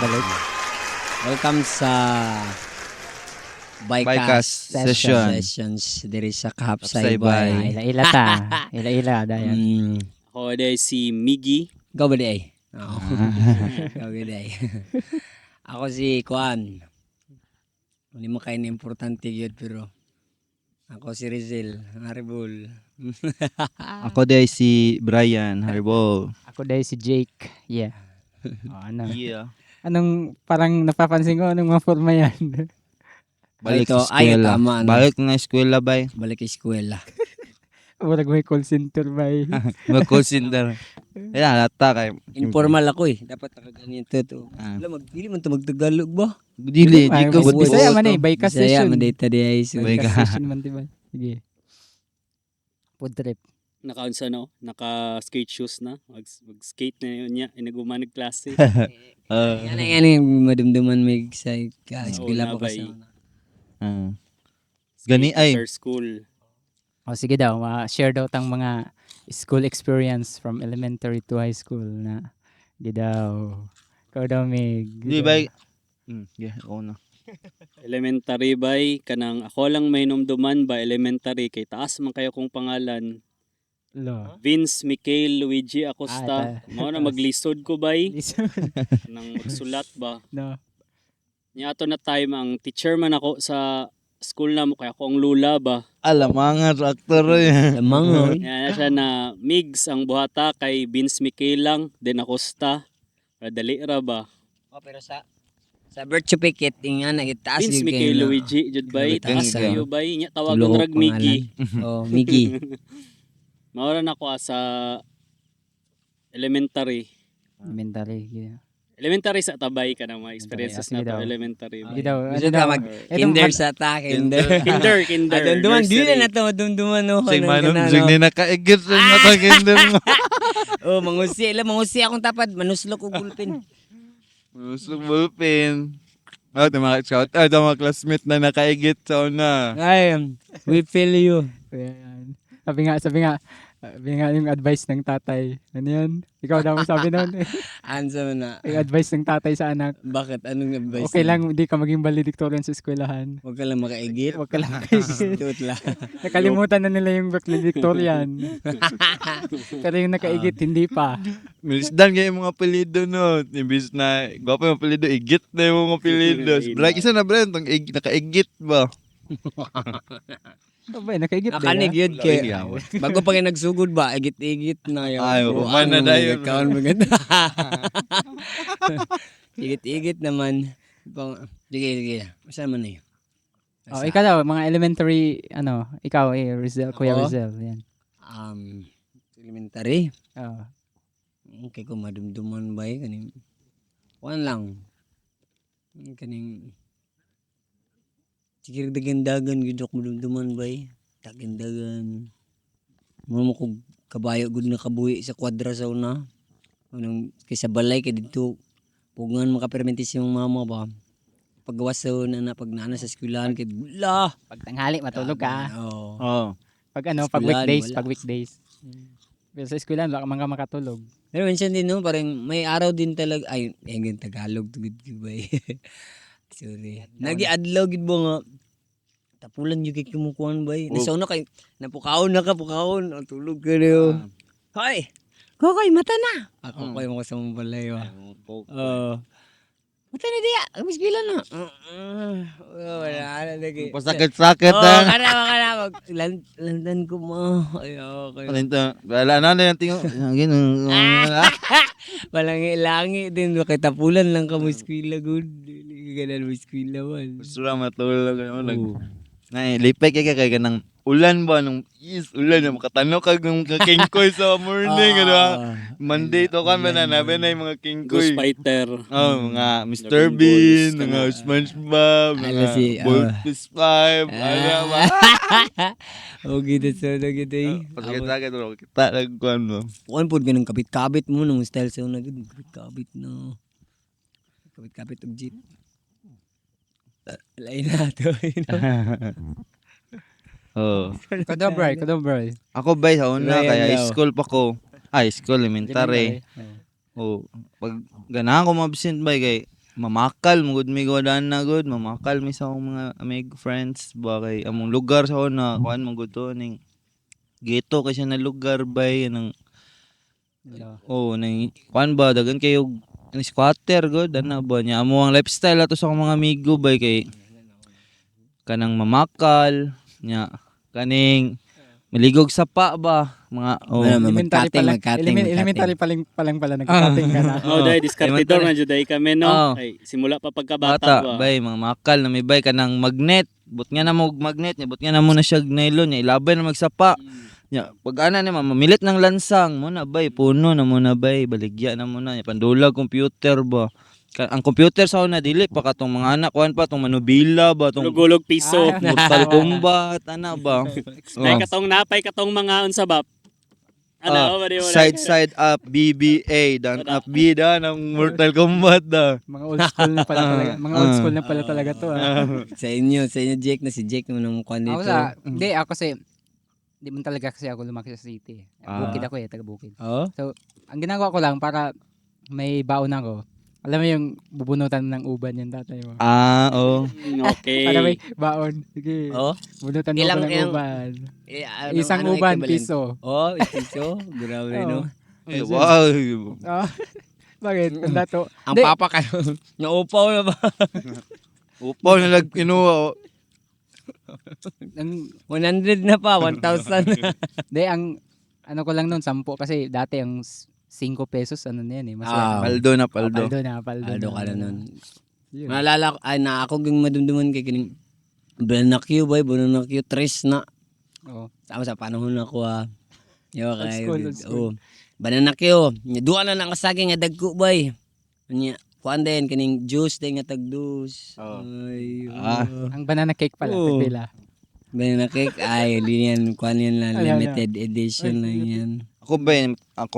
balik. Welcome sa Bycast Bycast sessions diri sa Kahapsay Bay. Ila-ila ta. Ila-ila dayan. Ako day si Miggy. Go ba di ay? Oo. Go ba di ay? Ako si Kuan. Hindi mo kayo na importante yun pero ako si Rizal, Haribol. Ako day si Brian Haribo. Ako dahil si Jake. Yeah. Ano? Yeah. Anong parang napapansin ko anong mga forma yan? Balik Ito, sa eskwela. tama, ano? Balik na eskwela bay. Balik eskwela. Parang may call center ba eh? Mag-call center. Kaya halata kay Informal ako eh. Dapat nakaganito to. Ah. Alam, magpili man to magtagalog ba? Dili, Ay, di ko buti Bisaya buti. man eh, Bycast Bisaya, session. mandita di ay. So, Bycast. Bycast session man diba? Sige. Food trip. Naka-unsa no? Naka-skate shoes na. Mag-skate na yun niya. Inaguman ng klase. Yan yung madumduman may sa eskwela Oo, pa nabay. kasi. Gani ay. After school. O sige daw, share daw tang mga school experience from elementary to high school na di daw. Ikaw daw, Mig. Di bay. Yeah, ako na. Elementary bay. Kanang ako lang may numduman ba elementary. Kay taas man kayo kong pangalan. Lo. Vince Mikael Luigi Acosta. Mao na maglisod ko bay. Nang magsulat ba. No. Nya ato na time ang teacher man ako sa school na mo kaya ako ang lula ba. Alam mga actor yan. Lamang oh. Yan na siya na Migs ang buhata kay Vince Mikael lang. Then Acosta. Dali ra ba. Oh, pero sa birth certificate nga nagitaas Vince yung Mikael Luigi jud bay. Taas Taas kayo. kayo bay. Nya Tulo tawagan ko rag Miggy. Oh, Miggy. Maura na ko sa elementary. Elementary. Yeah. Elementary sa tabay ka na mga experiences Sige na to daw. elementary. Hindi daw. Gusto ano ka daw, mag Itong kinder sa ta, kinder. Kinder. Adumduman, di nursery. na nato madumduman no. Sig kanang manong ganun, sig no? ni nakaigit sa mata kinder mo. Oh, mangusi akong tapad, manuslo ko gulpin. Gusto ballpen. Oh, mga shout out mga classmate na nakaigit sa una. Ay, we feel you. Ayan. Sabi nga yung advice ng tatay. Ano yan? Ikaw daw ang sabi nun. Ansa man na. Yung advice ng tatay sa anak. Bakit? Anong advice? Okay niya? lang, hindi ka maging valedictorian sa eskwelahan. Huwag ka lang makaigit. Huwag ka lang kaigit. Tut lang. Nakalimutan na nila yung valedictorian. Pero yung nakaigit, hindi pa. Milisdan kayo yung mga apelido no. Imbis na gwapo yung apelido, igit na yung mga apelido. Like isa na Brent, nakaigit ba? Abay, nakaigit din. Nakanig yun kay. Wala, Bago pa kayo nagsugod ba, igit-igit na yun. Ay, uman na dayon. Kaon maganda. Igit-igit naman. Sige. Saan man na yun? Oh, ikaw daw, mga elementary, ikaw Rizal, Kuya Oo. Rizal. Yan. Elementary. Oh. Okay ko madumduman ba eh. Kaning, kuhan lang. Kaning, sige dagan-dagan, gudok madumduman ba eh. Dagan-dagan. Muna mo kong kabayo gud na kabuhi sa kwadra sa una. Unang kaysa balay kay dito. Pugungan makapermentis yung mama ba. Paggawas sa una na pag naana sa eskwelahan kay bula. Pag tanghali, matulog ka. Oo. Oh. Pag Eskwelahan, pag wala. weekdays. Pero sa eskwelahan, wala ka man ka makatulog. Pero minsan din no, parang may araw din talaga ay yung Tagalog tugid ko ba eh. Sorry. Nagi-adlaw gid mo nga. Tapulan yung kay kumukuhan ba eh. Nasa una kay napukaon na ka, pukaon. O, tulog ka na. Hoy! Kokoy, mata na! Ako koy mo sa mong balay ba. Mata na diya, kamis gila na. Wala na lagi. Pasakit-sakit Oh, na. kana. Landan ko mo. Ay, okay. Palinto. Wala na yung tingo. Ganun. Palangi-langi din. Makitapulan lang ka mo eskwela good. Hindi ka ganun mo eskwela man. Gusto lang matulog. Lipay kay kanang ulan ba nung ulan na makatanaw kag ng mga kingkoy sa morning ano ba? Monday to kan na nabe na yung mga kingkoy. Ghost Fighter. Oh, mga Mr. Dragon Bean, Balls, mga SpongeBob, Ano mga si- Voltus 5, ano ba? O gito sa na gito eh. Pasakit-sakit bro, kita nagkuhan mo. Kuan po ganun kapit-kapit mo nung style sa una gud kapit-kapit na. Kapit-kapit og jeep. Lain na to. Oh. Kadobray. Ako ba sa una Ryan kaya daw. school pa ko. School elementary. Oh, pag ganahan ko mabsent ba kay mamakal mugod mi godan na good, mamakal mi sa akong mga amigo friends ba kay among lugar sa una kuan man gud to ning ghetto kasi na lugar bay nang nang kuan ba dagan kayo ni squatter good ana ba nya amo ang lifestyle ato sa akong mga amigo bay kay kanang mamakal nya kaning maligog sa pa ba mga Elementary pa lang pala nagka-cutting ka na. Oh, dahil diskartidor na juday kami no. Oh. Ay, simula pa pagkabata bata ba. bay mga makal na may bay kanang magnet but nga na mo magnet nya but nga na mo na siya nylon nya ilabay na magsapa nya pag ana ni mamilit ng lansang mo na bay puno na mo na bay baligya na mo na nya pandulag computer ba. Ang computer sa una dili pa katong mga anak kuan pa tong manubila ba tong Lugulog piso. Mortal Kombat ana ba. Ay katong napay katong mga unsa ba? Ano ba di mo Side up BBA dan up B da ng Mortal Kombat da. Mga old school na pala talaga. Mga old school na pala talaga to. Sa inyo Jake na si Jake mo nang kuan Ako dito. hindi ako kasi di man talaga kasi ako lumaki sa city. Bukid ako taga Bukid. Oh. So, ang ginagawa ko lang para may baon ako. Alam mo yung bubunutan ng uban yung tatay mo. Oh. Okay. Para may baon. Sige. Oh. Bunutan mo ko ng uban. Isang uban, piso. Oh, piso. Grabe no. Wow. Bakit? Ang dato. Ang Hindi. papa ka naupaw na ba? Upaw na lag kinuha. Ang, 100 na pa, 1,000 na. hindi, ang ano ko lang noon, 10 kasi dati ang 5 pesos, ano na yan eh. Mas Paldo na paldo. Paldo Ka na nun. Yun. Maalala ko, ay na ako ging madumduman kay kining Bananakyo ba, Bananakyo tres na. Oo. Tama sa panahon ako Yo kay. Old school. Bananakyo. Duha na nakasagi nga dagko bay. Nya kuan din kining juice din nga tagdus. Ay. Ang banana cake pala, Oo. tagpila. Banana cake ay liyan kuan yan lang Ay, limited edition lang yan. Ako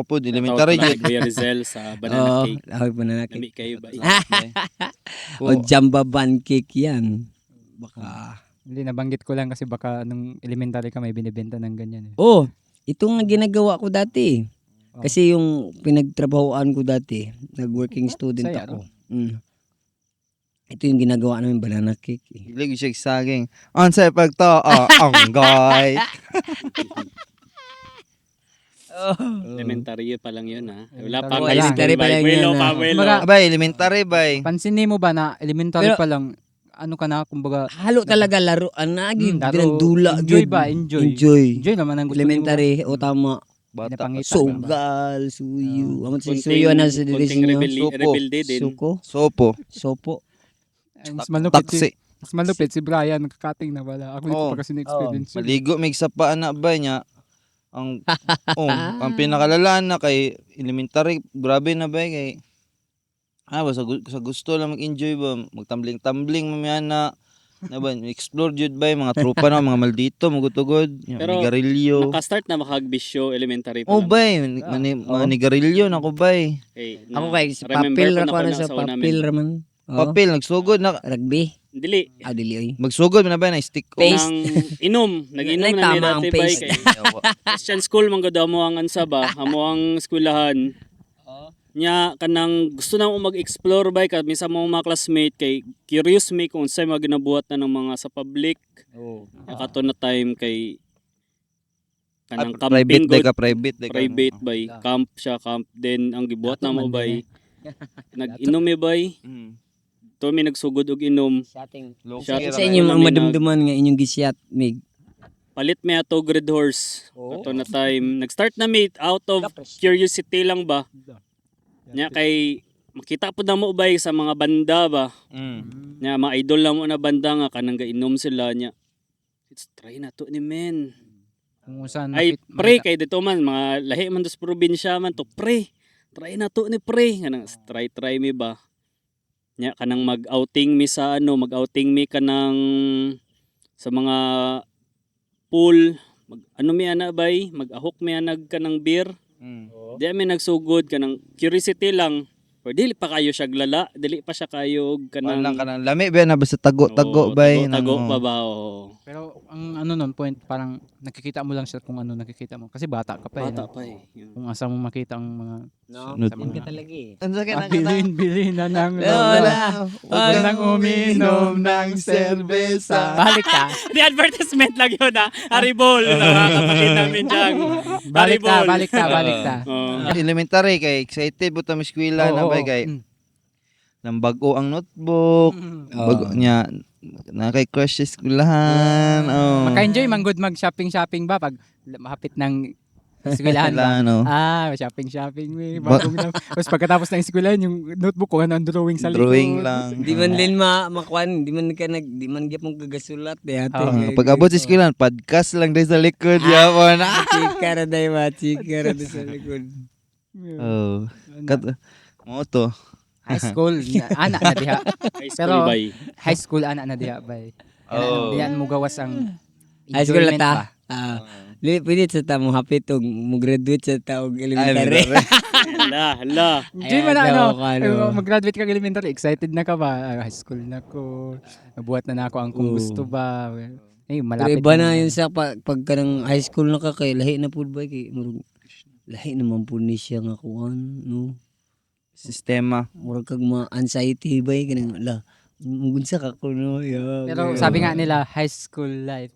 po elementary Elementary jud. Kuya Rizal sa banana cake. Ako banana cake. Nami kayo ba? O jamba ban cake yan. Baka. Hindi, nabanggit ko lang kasi baka nung elementary ka may binibenta ng ganyan eh. Oh, ito nga ginagawa ko dati. Oh. Kasi yung pinagtrabahoan ko dati, nag-working student saya, ako. Ito yung ginagawa namin banana cake. Dili siya saging. Unsay pagto anggay. Elementary pa lang yun ha. Wala Elementary pa pa high lang. school Elementary pa lang Buelo yun, pa, ah. buelo. Kumbaga, Abay elementary bay. Pansinin mo ba na elementary Pero- pa lang, ano ka na, kumbaga, Halo talaga laro. Anagi, laro. pinagdula. Enjoy gyud. ba? Enjoy. Enjoy. naman ang gusto Elementary, o tama. Bata. Pinapangita. Sugal, suyo. Amo si Kunting- suyo na sa kunting dilis nyo. Supo. rebelde din. Suko, Sopo. sopo. Mas malupit Taksi. Mas malupit si Brian, nakakating na wala. Ako hindi ko Oo. pa kasi na-experience yun. Maligo mig sa pa na bay niya. Ang ang pinakalalaan na kay elementary grabe na bay kay sa gusto lang mag-enjoy ba magtambling-tambling mamaya na ba explore jud bay mga tropa na mga maldito magutugod Pero, nigarilyo. Naka-start na makagbisyo elementary pa Oh lang. bay mga nigarilyo na ko bay. Okay, Ako kay remember papel ko ra ko na sa una namin. papel raman. Papel nagsugod na Rugby. Dili. Dili oy. magsugod na ba na stick Paste. Nang inom. Nag-inom na Tama niya ang dati bay. paste. Kay Christian school man gud mo ang ansa ba. Amo ang eskwelahan. Nya kanang gusto na mo mag-explore bay ka minsan mo mga classmate kay curious me kung unsay mga ginabuhat na ng mga sa public. Kato na time kay kanang camping private good. private Private bay. Camp siya, camp din ang gibuhat na mo bay. Nag-inom mi bay. To mi nagsugod og inom. Sa Shot. inyo Nami mga madumduman nga inyong gisyat mig. Palit mi ato grade horse. Kato na time. Nag-start na mi out of curiosity lang ba. Nya kay makita po na mo bay sa mga banda ba. Nya mga idol lang mo na banda nga kanang gainom sila nya. Let's try na to ni men. Kung saan Ay pre kay dito man mga lahi man dos probinsya man to pre. Try na to ni pre. Kanang try mi ba. Nya kanang mag-outing mi sa mag-outing mi kanang sa mga pool, mi ana bay, mag-ahok mi anag kanang beer. Di mi nagsugod kanang curiosity lang. Or dili pa kayo siya glala, dili pa siya kayo Kanang kanang kanang lami ba na basta tago-tago bay tago nang- pa ba oo. Pero ang ano nun, point, parang nakikita mo lang siya kung ano nakikita mo. Kasi bata ka pa eh. Bata no? pa eh. Yun. Kung asa mo makita ang mga No, Sunod. yun ka talaga eh. Ano sa kanang bilin na ng Lola. Huwag nang uminom ng serbesa. Balik ka. The advertisement lang yun Haribol, mga kapatid namin dyan. Balik ka, Haribol. balik ka, balik ka. Oo. Elementary kay excited buta mo eskwela na Oo, bay oo. kay Mm. nang bago ang notebook. Bago niya na kay crush sa eskwelahan. Oh. Maka-enjoy man good mag-shopping-shopping ba pag mahapit ng eskwelahan ba? Ano? Shopping-shopping. Bagong na. Tapos pagkatapos ng eskwelahan, yung notebook ko, ano ang drawing sa likod. Drawing lang. Di man din makuan, di man gyud mong gagasulat eh. Oo. Pag abot sa eskwelahan, podcast lang dahil sa likod yapon. Chika ra day ma, chika ra day sa likod. Oh. Kat mo to. High school, anak na diha. High school Pero- bay. High school, anak na diha bay. Oh. Diyan mo gawas ang High school enjoyment ta. ba? Pwede sa ta mo hapit og mo graduate sa taog elementary. Hala. Enjoy mo na Ayan, ano, daw, ano. mag-graduate ka elementary, excited na ka ba? High school na ko. Nabuhat na ako ang kung Oo. gusto ba. Eh, Pero malapit iba na yun sa pag kanang high school na ka kay lahi na pud ba kay murag lahi naman pud ni siya nga kuan no. Sistema. Murag kag ma-anxiety ba kanang la. Mugunsa ka ko no. Yeah, Pero sabi nga nila, high school life,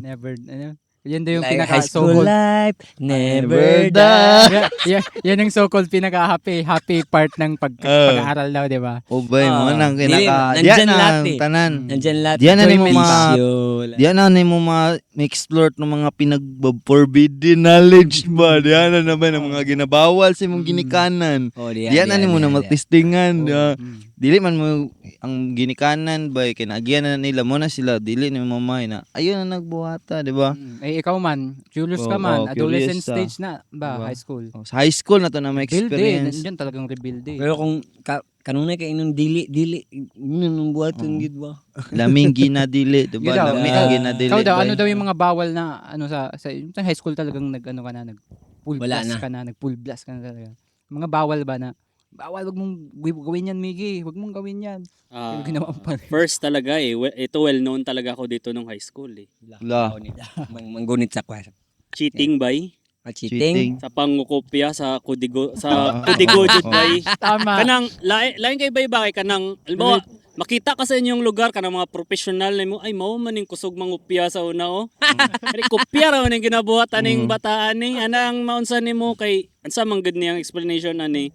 never, ano, yan daw yung like pinaka high school so-called, life never Never die. yan yung so-called pinaka-happy part ng pag-aaral daw, di ba? O bay mo Ah. nang Dili, kinaka. nandyan Diyan na lahat ang eh. tanan. Nandyan lahat. Diyan na ni mo Enjoyment ma- issue. Diyan na ni mo ma-explore ng mga pinag-forbidden knowledge ba? Diyan na naman ang mga ginabawal sa imong ginikanan. Oh, Diyan na ni mo na matistingan. Mm. Dili man mo ang ginikanan ba kinagyan na nila mo na sila dili ni mamay na ayun na nagbuhata, di ba? Eh, ikaw man, curious ka Oo, man, oo, adolescent curious ka. stage na ba, Diba? high school? Sa high school na to na may Build eh, experience. nandiyan talagang rebuild eh. Pero kung kanunay kay inong dili inong buhaton gid ba? Laming ginadili, di ba? Yun daw, Laming ikaw- ginadili. Ikaw daw, ba? ano daw yung mga bawal na, ano sa high school talagang nag-ano ka na, nag-full Wala blast na. ka na, nag-full blast ka na talaga. Mga bawal ba na, bawal, wag mong gawin yan, Miggy, wag mong gawin yan. Ah, Pero ginawa mo pa rin. first talaga eh. Ito well known talaga ako dito nung high school eh. La. Manggunit sa kwa. Cheating bay. Cheating. Sa pangukopya sa kudigo jud bay. Tama. Kanang lain kay bay ba kay kanang almo makita ka sa inyong lugar kanang mga professional na mo ay mao man ning kusog mangupya sa una oh. Kani kopya ra man ning ginabuhat aning bataan ni anang maunsa nimo kay ansa man gud niyang explanation ani.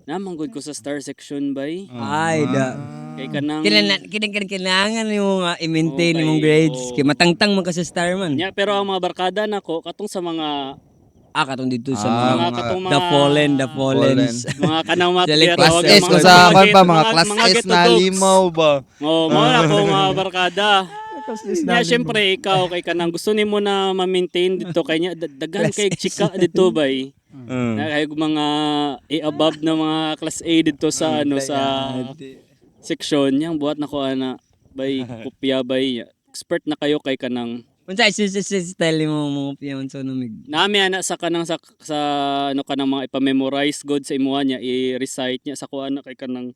Namang gud ko sa star section bay. Ay da. Kay kanang Kailangan nimo nga i-maintain Okay, imong grades. oo. Kay matangtang man ka sa star man. nya pero ang mga barkada nako katong sa mga Katong dito sa Ah, mga mga katong mga the fallens. mga kanang Sa mga class Class S ko sa akin pa, mga class S na limaw ba? Oh, mo na ko mga barkada. Nya syempre ikaw kay kanang gusto nimo na ma-maintain dito kay nya daghan kay chika dito bay. Na kay mga above na mga class A dito sa ano sa section yang buhat na ko ana bay kopya bay expert na kayo kay kanang Unsa style mo mo piyon so numig. nami ana sa kanang sa ano kanang mga ipa-memorize god sa imuha niya i-recite niya sa kuana kay kanang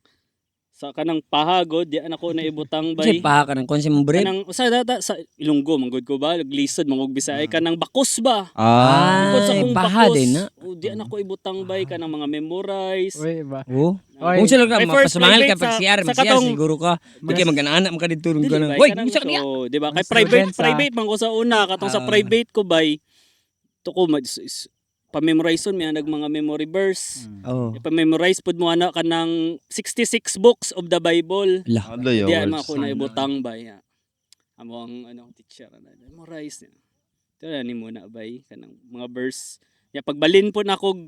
sa kanang pahagod di ana ko na ibutang Kasi bay pa ka ng konsim bread. kanang usa data sa Ilonggo manggod ko ba lisod mangog Bisaya kanang bakos ba Ah. Bukod sa Ay, kung baha bakos din na. di ana ko ibutang bay kanang mga memorize Uy, ba? Oh. Oy. Kung sila ka Ay, first mapasamangal ka private pag sa- CR, sa CR katong- siguro ka. Di kay magana-anak mo ka dito nung Dili ganun. bay, Hoy, kanang gusto ka niya. so, di ba kay Mga private students, man ko sa una katong sa private ko bay to ko pa-memorize may nag mga memory verse Oh. ipa-memorize pud mo ana kanang 66 books of the Bible. Lah. Ano yun? Di mo ako na ibutang bay. Amo ang ano teacher na memorize niya. Ito na ni muna bay kanang mga verse. Ya pagbalin po na ako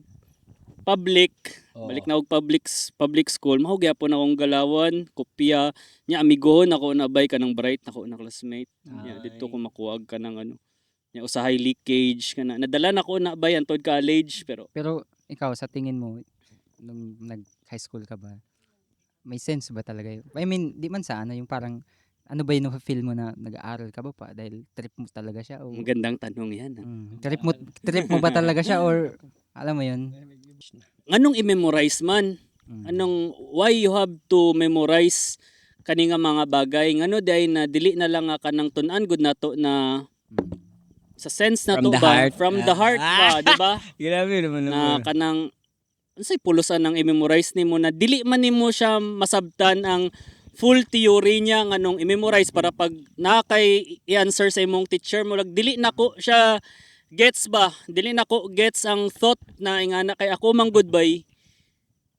public, balik na og public school, mao gyapon akong galawan, kopya nya amigohon ako na bay kanang bright nako na classmate. Ya dito ko makuwag kanang ano. Ya usahay leakage kana. Nadala na ko na bay antod college pero Pero ikaw, sa tingin mo, nung nag-high school ka ba, may sense ba talaga yun? I mean, di man sana, yung parang ano ba yung feel mo na nag-aaral ka ba pa dahil trip mo talaga siya o Magandang tanong yan. trip mo ba talaga siya or alam mo yun? Anong i-memorize man? Anong why you have to memorize kani nga mga bagay ngano day na dili na lang nga kanang tun-an good nato na sa sense na From to the ba heart. from the heart ba, di ba? Grabe naman Na kanang unsay pulusan ang i-memorize nimo na dili man nimo siya masabtan ang full theory niya nganong i-memorize para pag nakay i-answer sa imong teacher mo lag dili nako siya gets ba? Dili nako gets ang thought na ingana kay ako mang goodbye.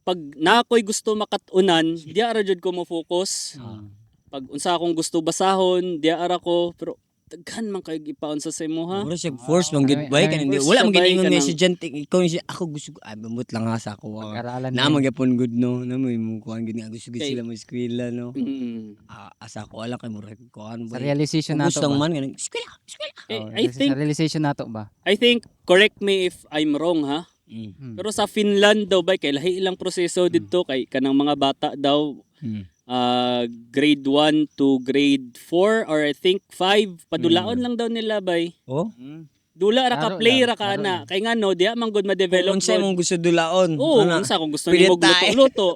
Pag na ako'y gusto makatunan, di ara jud ko mo focus. Pag unsa akong gusto basahon, di ara ko pero daghan man kay gipaon sa imuha. Mura siya force mang good boy kanang Force wala siya man bay giningon nga kanang- estudyante ikaw siya ako gusto ko mamut lang ha sa ako. Pag-aralan Na din. magyapon good no na may mo kuan gid nga gusto gid Okay. sila mo eskwela no. Mm. Asa ko wala kay mura kuan Sa boy. realization Gusto nato ba? man kanang eskwela. I think Sa realization nato ba? I think correct me if I'm wrong ha. Mm. Pero sa Finland daw ba kay lahi ilang proseso didto kay kanang mga bata daw grade 1 to grade 4 or I think 5 padulaon lang daw nila bay. Oh. Dula ra ka Laro play lang, ra ka laro na. Kay nga no, diya man good ma-develop Unsa good. imong gusto dulaon? Oo, Ana? unsa kung gusto Pwede nimo tayo. luto-luto.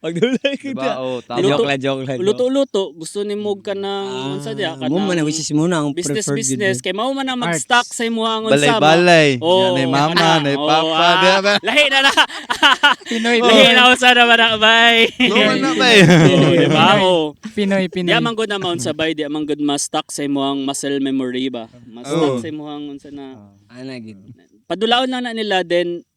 Pag dulay kita. Diba? Oh, tama. Joke lang, joke lang. Luto-luto, gusto nimo ka ng unsa diya ka Mo man which is muna ang business preferred business gid. kay mao man ang mag-stock sa imong unsa ba. Balay-balay. Oo. Yan ay mama, Ah, nay oo, papa, ah. di ba? Lahi na na. Pinoy, Lahi na usa na ba na bay. Oo na ba Oo, di ba? Oo. Pinoy, Di man good na mount sa bay, di man good ma-stock sa imong muscle memory ba. Ma-stock sa imong unsa na Ana gid. padulaon lang na nila then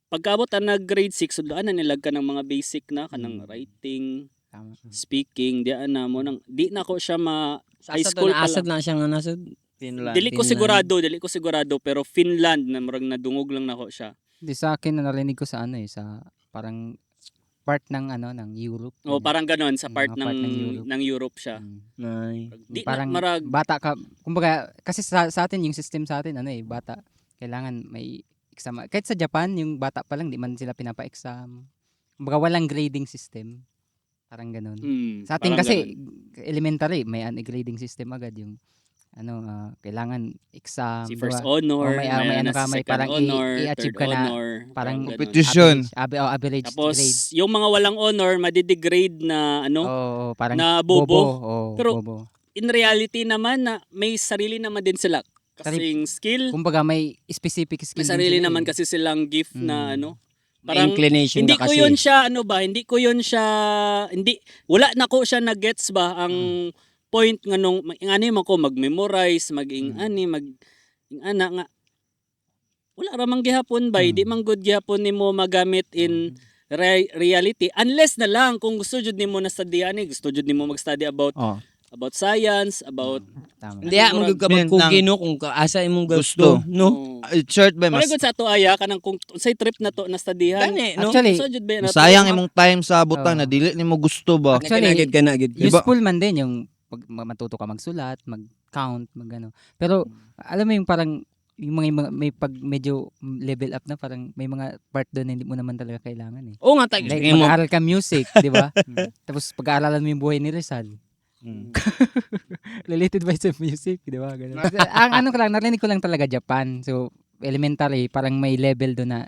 pagkaabot na grade 6 sudlaan na nila ka ng mga basic na kanang writing, Tama. speaking, di na mo nang di na ko siya ma high Asad school na pa asad lang. na siya nga nasod. Finland. Dili ko Finland. sigurado pero Finland na murag nadungog lang nako siya. Di sa akin na narinig ko sa sa parang part ng ng Europe. O parang ganon sa part Part ng Europe. ng Europe siya. Nay. Di Parang na marag bata ka, kumbaga kasi sa atin yung system sa atin bata kailangan may exam. Kahit sa Japan yung bata pa lang di man sila pinapa-exam. Kumbaga walang grading system. Parang ganun. Sa atin parang kasi ganon. elementary may grading system agad yung kailangan exam. Si first diba? honor, O may ano na ka, si may second parang honor, i-achieve third ka na, honor, parang ganon. competition. Average Tapos grade. yung mga walang honor madidegrade na Oo, parang na bobo. Oo, Pero- bobo. In reality naman na may sarili naman din sila kasing skill. Kumbaga may specific skill May din sarili sila naman eh. kasi silang gift na Mm. Parang parang inclination hindi na ko kasi. yun siya hindi ko yun siya wala na ko siya na gets ba ang point nga nung ingani mo ko mag-memorize mag-ingani mag-ingana nga wala ra man gihapon ba di man good gihapon nimo magamit in reality unless na lang kung gusto jud nimo na study gusto jud nimo mag-study about Oh, science about tama. Hindi ah, magud ka magkugi no kung asa imong gusto, no. Short ba, Mas mas sa to aya kanang kung say trip na to na studyhan. Gani, no. Actually, So, jud ba na to? sayang imong time sa butang Oo. na dili nimo gusto ba. Actually, Gid ka na gid. Useful man din yung pag matuto ka magsulat, mag-count, magano. Pero alam mo yung parang yung mga may pag medyo level up na parang may mga part doon na hindi mo naman talaga kailangan eh. Oo nga tayo. Like, Like, mo. mag-aaral ka music, di ba? Tapos pag-aaralan mo yung buhay ni Rizal. Related ba sa music, di ba? Ganun. Ang ano ko lang, narinig ko lang talaga Japan. So, elementary, parang may level doon na,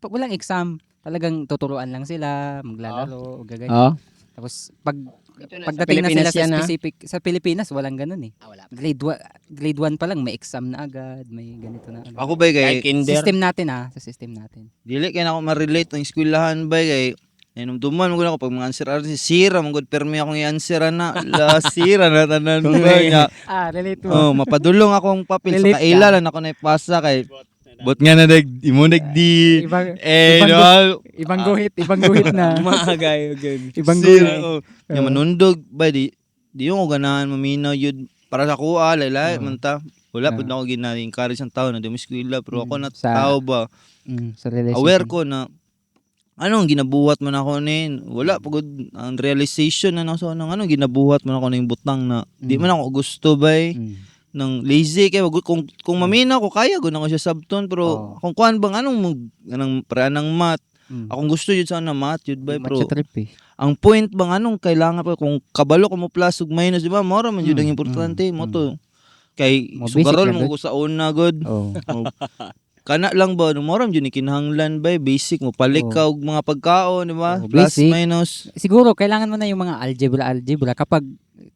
walang exam. Talagang tuturuan lang sila, maglalaro, gaganyan. Tapos, pagdating na sila Pilipinas sa yan, ha? specific, sa Pilipinas, walang ganun eh. Wala. Grade 1 pa lang, may exam na agad, may ganito na agad. Ako ba kay Kay kinder. System natin sa system natin. dili kay na ako ma-relate ang eskwelahan ba kay duman mo ako pag mga answer sira mo gud permi akong i-answer na la sira na tanan ba nga. Relate Oh, mapadulong akong papel Relate sa kaila lang ako na ipasa kay bot nga na imo di Ibang, no. ibang guhit na. Maagay gud. Ibang Sira, guhit. oh. Nga manundog ba di yung ko ganahan maminaw yun para sa kuha laylay man ta wala pud na ako gina-encourage ang tao na di mo eskwela pero ako na Sa- tao ba Sa relationship. aware ko na anong ginabuhat man ako nin wala pagod ang realization na nasa anong ginabuhat man ako ning butang na di man ako gusto bay nang lazy kay wag kung maminaw ko kaya gud ako siya sabton pero kung kuan bang anong anong math Akong gusto yun sana math yun ba bro. Matcha trip eh. Ang point bang anong kailangan pa kung kabalo ka mo plus ug minus di ba mora man yun ang importante mo to. Kay Mo basic sugarol lang, mo ko sa una god. Oh. Kana lang ba no moram yun kinahanglan ba basic mo palik ka og mga pagkaon di ba? Oh, Plus basic. minus. Siguro kailangan mo na yung mga algebra kapag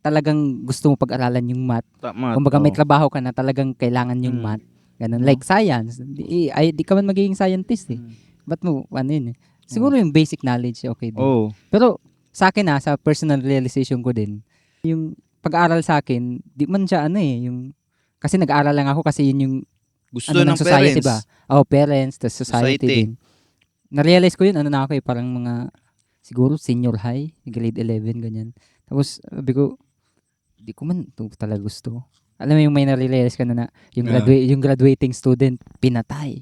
talagang gusto mo pag-aralan yung math. Tama. Kumbaga may trabaho ka na talagang kailangan yung math. Ganun. Like science. Di ka man magiging scientist eh. Ba't mo, ano yun eh. Siguro yung basic knowledge, okay din. Oh. Pero sa akin sa personal realization ko din, yung pag-aaral sa akin, di man siya kasi nag-aaral lang ako kasi yun yung Gusto ng ng society parents. ba? Oh, parents, the society Society. din. Na-realize ko yun, na ako parang mga, siguro senior high, grade 11, ganyan. Tapos, sabi ko, di ko man ito talaga gusto. Alam mo yung may na-realize ka na yung, yung graduating student, pinatay.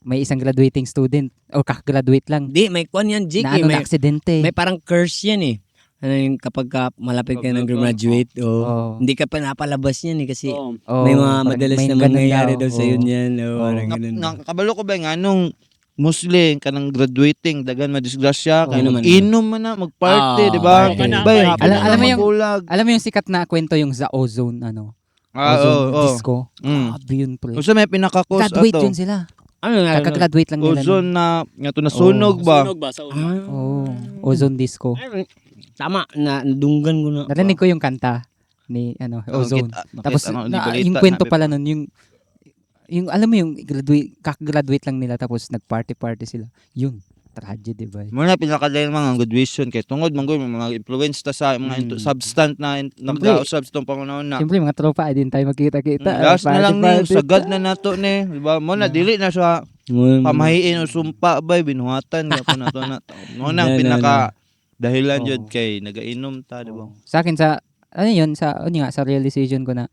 May isang graduating student, o kakagraduate lang, Di, may kwan yan, Jake. na na aksidente. May parang curse yan eh. Ano yung kapag malapit ka ng graduate, hindi ka pa napalabas yan eh kasi Oh, may mga parang madalas may na ganun mangyayari daw. daw sa yun yan. Parang ganun. Nakabalo ko ba nga nung Muslim kanang graduating dagan madisgrasya Yun naman. inom man na magparty di ba? party. Bay, Alam- hapon na alam mo yung- magulag. Alam mo yung sikat na kwento yung sa Ozone, Ozone Oo. disco. Mm. Grabe yun, pre. Usa may pinakakos Graduate ato. yun sila. Ano nga? Kakagraduate lang nila. Ozone na nga to nasunog ba? Sunog ba sa una? Oh, Ozone disco. Tama, nadunggan ko na. Narinig ko yung kanta ni Ozone. Tapos yung balita, kwento sabi pala nun, yung alam mo yung kakagraduate lang nila tapos nag-party sila. Yun, tragedy ba? Muna pinakadayon mga good vision kay tungod man gud may mga influence ta sa mga substance na nag-usab sa tong pangunahon na. Siyempre mga tropa din tayo magkita-kita. Last na lang ni Party. sagad na nato ni, di ba? Mo na dili na sa pamahiin o sumpa ba binuhatan gyapon nato na. Mo nang pinaka dahilan jud kay nagainom ta, di ba? Sa akin sa realization ko na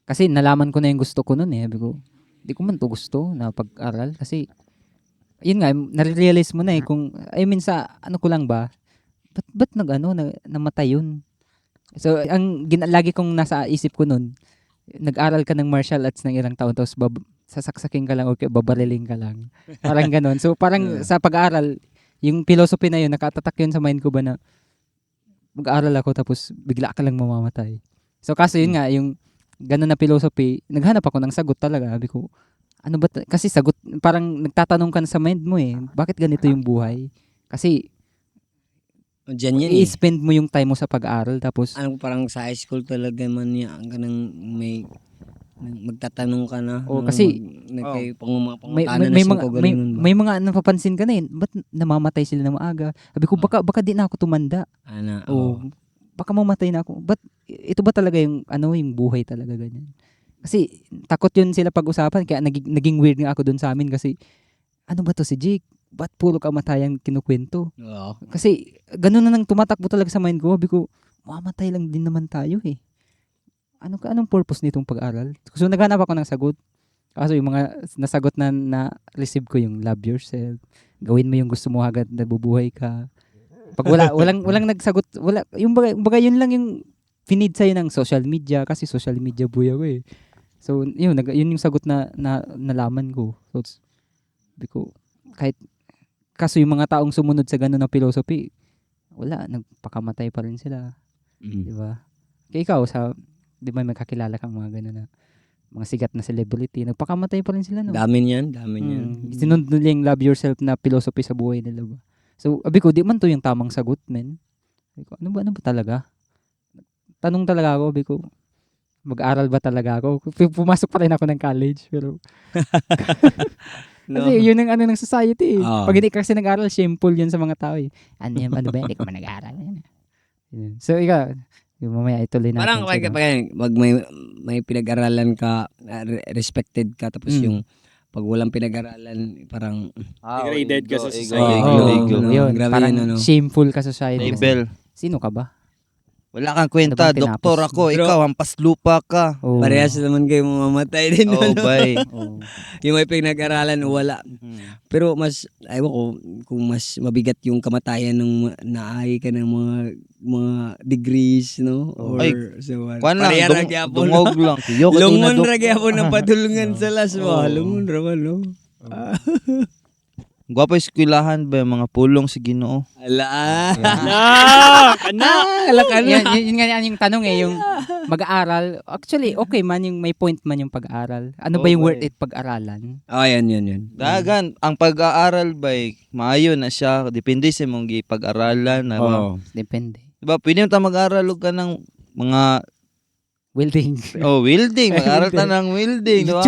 kasi nalaman ko na yung gusto ko noon eh. Sabi ko, di ko man to gusto na pag-aral kasi yun nga, nare-realize mo na eh kung sa ano ko lang ba, ba't namatay yun? So, lagi kong nasa isip ko nun, nag-aral ka ng martial arts ng ilang taon tapos sasaksakin ka lang o babariling ka lang. Parang ganon. So, parang sa pag-aaral, yung philosophy na yun, nakatatak yun sa mind ko ba na mag-aaral ako tapos bigla ka lang mamamatay. So, kaso yun nga, yung ganon na philosophy, naghanap ako ng sagot talaga. Sabi ko, ano ba kasi sagot, parang nagtatanong ka na sa mind mo eh, bakit ganito yung buhay? Kasi, Diyan yan eh. i-spend mo yung time mo sa pag-aaral tapos, Parang sa high school talaga man yan. Ganang may magtatanong ka na. kasi, may, pangumapangutanan may, na mga, siya may, may mga napapansin ka na eh, ba't namamatay sila na maaga? Sabi ko, baka di na ako tumanda. O, baka mamatay na ako. Ito ba talaga yung buhay talaga ganyan? Kasi takot yun sila pag-usapan kaya naging weird nga ako dun sa amin kasi ano ba to si Jake? Ba't puro kamatayan kinukwento? Kasi ganun na nang tumatakbo talaga sa mind ko. Sabi ko, mamatay lang din naman tayo eh. Anong purpose nitong pag-aral? So naghanap ako ng sagot. Kaso yung mga nasagot na receive ko yung love yourself. Gawin mo yung gusto mo hanggang nabubuhay ka. Pag walang nagsagot, yung baga yun lang yung finid sa'yo ng social media kasi social media buya ko eh. So yun yung sagot na nalaman ko. So sabi ko, kaso yung mga taong sumunod sa ganun na philosophy, wala, nagpakamatay pa rin sila. Di ba? Kaya ikaw, di ba may kakilala kang mga ganun na mga sigat na celebrity, nagpakamatay pa rin sila, no? Dami niyan. Sinunod nila yung love yourself na philosophy sa buhay nila ba? So, abi ko, di man to yung tamang sagot, men. Abi ko, ano ba talaga? Tanong talaga ako, abi ko, mag-aral ba talaga ako? Pumasok pa rin ako ng college, pero kasi yun ang ng society eh. Pag hindi ka kasi nag-aral, shameful yun sa mga tao eh. Ano ba? Hindi ka man nag-aral. So, ikaw, yung mamaya ituloy natin. Parang wag may pinag-aralan ka, respected ka, tapos yung pag walang pinag-aralan, parang Degraded ka sa ego, society. Yun, grabe parang yun, shameful ka society. Kasi, label. sino ka ba? Wala kang kwenta, Ano bang tinapos doktor mo? ako, Pero- ikaw hampas lupa ka. Oh. parehas naman kayo mamamatay din. Oh, bay. Oh. Yung may pinag-aralan, wala. Pero mas, ayaw ko, kung mas mabigat yung kamatayan ng naay ka ng mga degrees, no? Or, Ay, so, Kuan lang, pareha ra gyapon, no? dungog lang. Yo, Lungon ra gyapon ng padulungan sa las. Lungon ra man, no? Gwapo eskwelahan ba mga pulong sa Ginoo. Ala. Kana. Yun nga yung tanong yung mag-aaral. Actually, okay man yung may point man yung pag-aaral. Ano ba yung worth it pag-aralan? Oh, yan. Dagan ang pag-aaral ba maayo na siya depende sa imong gipag-aralan na ba. Depende. Diba pwede mo ta mag-aral og ka ng mga Welding. welding, mag-aral ta ng welding, diba?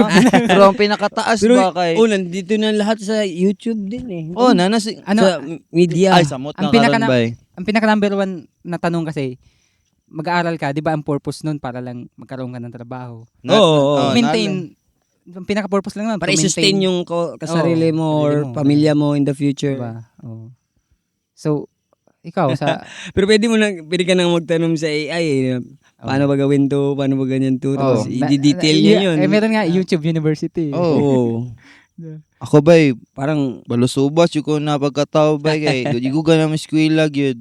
Pero ang pinakataas Pero, ba kay nandito na lahat sa YouTube din eh. nanas Ano, Sa media. ay samot ang na karon pinaka- ba. ang pinaka number one na tanong kasi, mag-aaral ka, di ba ang purpose nun para lang magkaroon ka ng trabaho? Oo. Maintain, ang pinaka-purpose lang naman. Para to i-sustain yung kasarili Oo, mo sarili or mo. pamilya mo in the future. Diba? Oo. So, ikaw, sa... Pero pwede ka nang magtanong sa AI eh. Paano ba gawin to? Paano ba ganyan to? Tapos i-detail niya yun. Meron nga YouTube University. Oh. Oo. Ako ba Parang, balusubas yung ko na pagkatao ba kay di ko ganang eskwela gyud.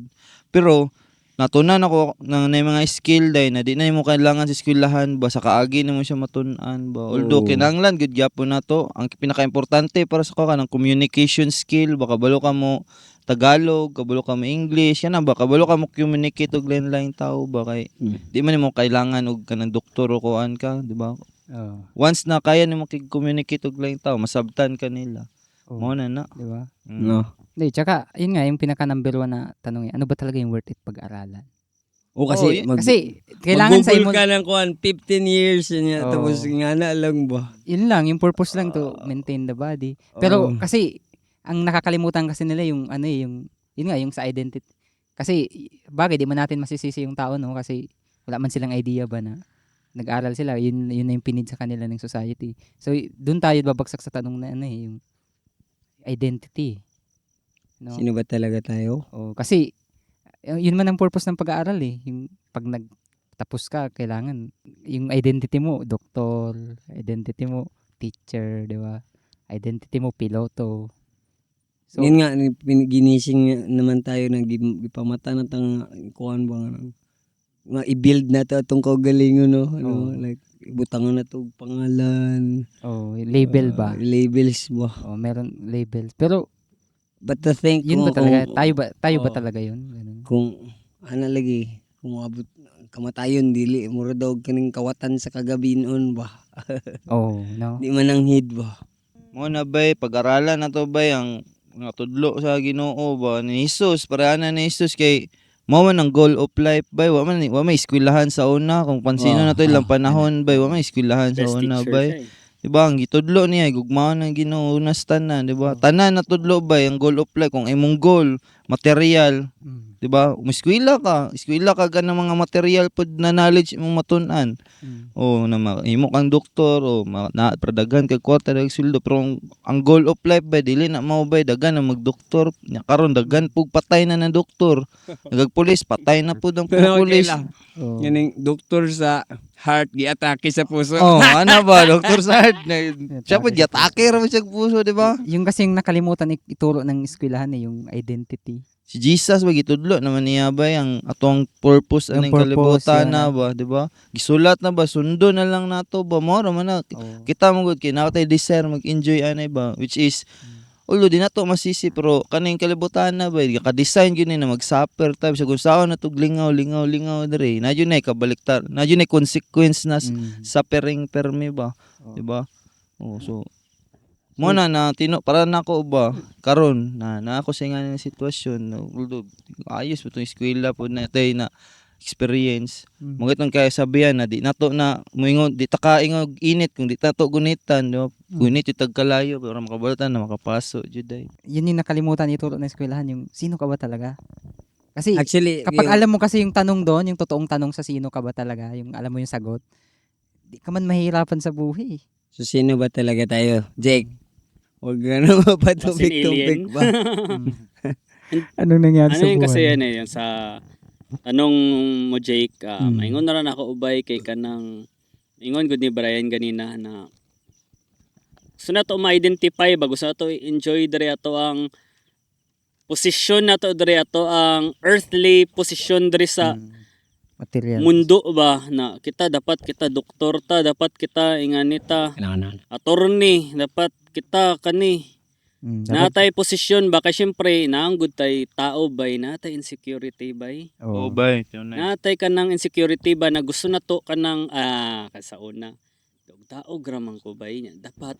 Pero natunan ako ng mga skill day na di na mo kailangan sa eskwelahan ba sa kaagi na mo siya matun-an ba. Although kinahanglan gud gyapon na to, ang pinaka-importante para sa kanang communication skill baka balo ka mo Tagalog, kabalo ka mo English, yan na ba kabalo ka mo communicate og lain-lain tao ba kay di man mo kailangan og kanang doktor o kuan ka, di ba? Oh. Once na kaya nimo kig-communicate og lain tao, masabtan ka nila. Oh. Mo na. Di ba? no. Hindi, tsaka, yun nga, yung pinaka-number one na tanong ano ba talaga yung worth it pag-aralan? O kasi, Kasi, kailangan sa mag-google imo, ka ng kuan 15 years niya, Oo. tapos nga na lang ba? yun lang, yung purpose lang to maintain the body. Pero, kasi, ang nakakalimutan kasi nila yung, yun nga, yung sa identity. Kasi, bagay, di man natin masisisi yung tao, no? Kasi, wala man silang idea ba na nag-aral sila, yun na yung pinid sa kanila ng society. So, dun tayo babagsak sa tanong na yung identity. No? Sino ba talaga tayo? Oh, kasi yun man ang purpose ng pag-aaral eh. Yung pag nagtapos ka, kailangan yung identity mo, doktor, identity mo, teacher, di ba? Identity mo, piloto. So, Yun nga, ginising naman tayo na gipamata na tang kuan ba nga. Nga i-build na to atong kaugalingon no. Oo. Like ibutangan na to og pangalan, label ba? labels ba. Oh, meron labels. Pero But to think yun ba kung- talaga? kung- Tayo ba Oo. talaga yun? Ganun. kung ano lagi kung abot kamatayon dili mura daw kaning kawatan sa kagabinon ba. Oh, no. Di man ang hid ba. Mo na ba pag-aralan na to ba ang mga tudlo sa Ginoo ba ni Jesus para ana ni Jesus kay mo man ang goal of life ba wa may eskwelahan sa una kung pansino na to ilang panahon ba wa may eskwelahan sa Best una teacher ba. siya eh. Diba ang gitudlo niya gugmaon ang Ginoo unas tanan, diba? Tanan na tudlo ba ang goal of life kung imong goal material, Mm. diba? Eskwela ka ganang mga material pod na knowledge imong matun-an. Mm. O na imo kang doktor o na pradaghan kag kwarta dag sweldo pero ang goal of life ba dili na mao ba dagan na magdoktor nya karon daghan pug patay na ng doktor nagagpulis patay na pud ang pulis. Oh. Ganing doktor sa heart giatake sa puso. Oh, ana ba doktor sa heart na siya pud yatake ra man siya puso, di ba? Yung kasing nakalimutan ituro ng eskwelahan yung identity. Si Jesus ba gitudlo naman niya ba ang atong purpose Yung aning purpose, kalibutan yan, na ba, di ba? Gisulat na ba sundo na lang nato ba mo ra man na Oh. kita mo gud kay nakatay desire mag-enjoy anay ba which is although di nato masisi pero kaning kalibutan na ba ka-design gyud ni na mag-suffer tab sa kung saan na tug lingaw diri na yun ay kabaliktar na yun ay consequence na suffering permi ba Oh. di ba so mo na para nako ba karon na ako sa nga sitwasyon although ayos mo tong eskwela po na tay na experience Mm. mga itong kaya sabihan na di nato na moingon di ta kaingog init kung di tato gunitan di ba gunit yung tagkalayo para makabalatan na makapaso juday Yun yung nakalimutan ituro ng eskwelahan, yung sino ka ba talaga? Kasi Actually, kapag alam mo kasi yung tanong doon, yung totoong tanong sa sino ka ba talaga, yung alam mo yung sagot, di ka man mahihirapan sa buhay. so sino ba talaga tayo? Jake. Huwag ka na mapatubig-tubig alien? ba? Anong nangyari Ano yung kasi yan eh, yung sa tanong mo Jake, maingon na rin ako ubay kay kanang ingon gud ni Brian ganina na gusto na to ma-identify ba, gusto na to enjoy diri ato ang posisyon na to diri ato ang earthly position diri sa Material. mundo ba na dapat kita doktor ta, dapat kita inganita Kailangan attorney, dapat kita kani Natay posisyon ba kay syempre naanggod tay tao bay, natay insecurity bay. Oo, bay. Yun na. Natay ka ng insecurity ba na gusto na to ka ng kasauna. Tao gramang ko bay niya. Dapat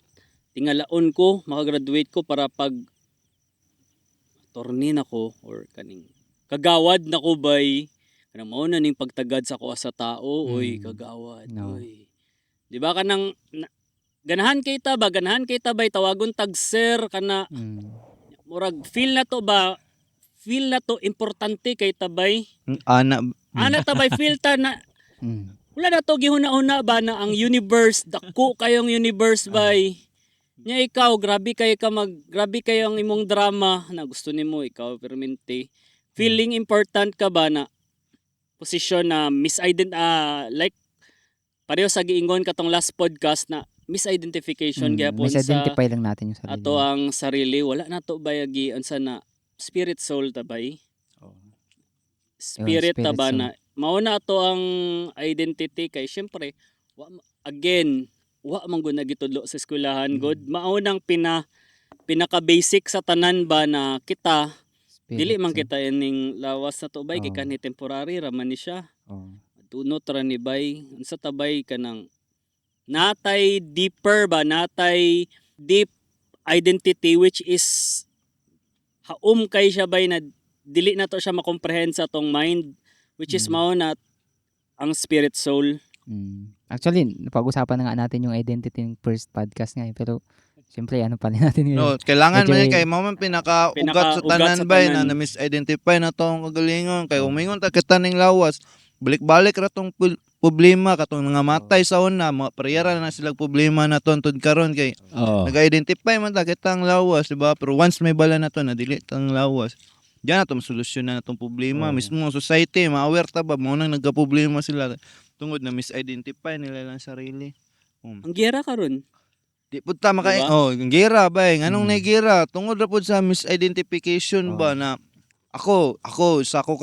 tingalaon ko, makagraduate ko para pag attorney na ko or kaning kagawad na ko bay. Kanang mao na ning pagtagad sa ko sa tao, oy kagawad, No. oy. Di ba kanang ganahan kay ta bay tawagon tag sir kana murag feel na to importante kay tabay. Ana. Ana tabay feel ta na wala na to gihuna-una ba na ang universe dako kayong universe bay. Nya ikaw grabe kayo ang imong drama na gusto nimo ikaw permente. Feeling important ka ba na posisyon na like pareho sa giingon katong last podcast na misidentification gyapon sa Misidentify lang natin yung sarili. ato ang sarili wala na to bayagi unsa na spirit soul tabay. Spirit spirit ta ba soul. na mao na ato ang identity kay syempre wa man gud nagitudlo sa eskwelahan god mao nang pinaka basic sa tanan ba na kita dili man kita ining lawas na to bay Oo. gikan ni temporary ra man ni siya. Oh. Tunot ra ni bay unsa tabay kanang natay deep identity which is haum kay siya bay na dili na to siya makomprehend sa tong mind which is mao na ang spirit soul. Actually, napag-usapan na nga natin yung identity ng first podcast nga pero siyempre ano pa rin natin No, ngayon. kailangan Medyo man may- kay mao man pinaka-ugat sa Pinaka-ugat tanan sa bay tanan. na na-misidentify na tong kagalingon kay umingon ta kita ning lawas. Balik-balik ra tong problema katong nga matay sa una, mga parehara na silang problema na tud karon kay Oo. nag-identify man ta kitang lawas, di ba? Pero once may bala na to na dili tang lawas. Diyan na to masolusyonan na tong problema. Mismo ang society, ma-aware ta ba mo nang nagka-problema sila tungod na misidentify nila lang sarili. Ang giyera karon. Di pud ta maka Diba? ang gira ba nganong nagira tungod ra pud sa misidentification ba na ako sa ako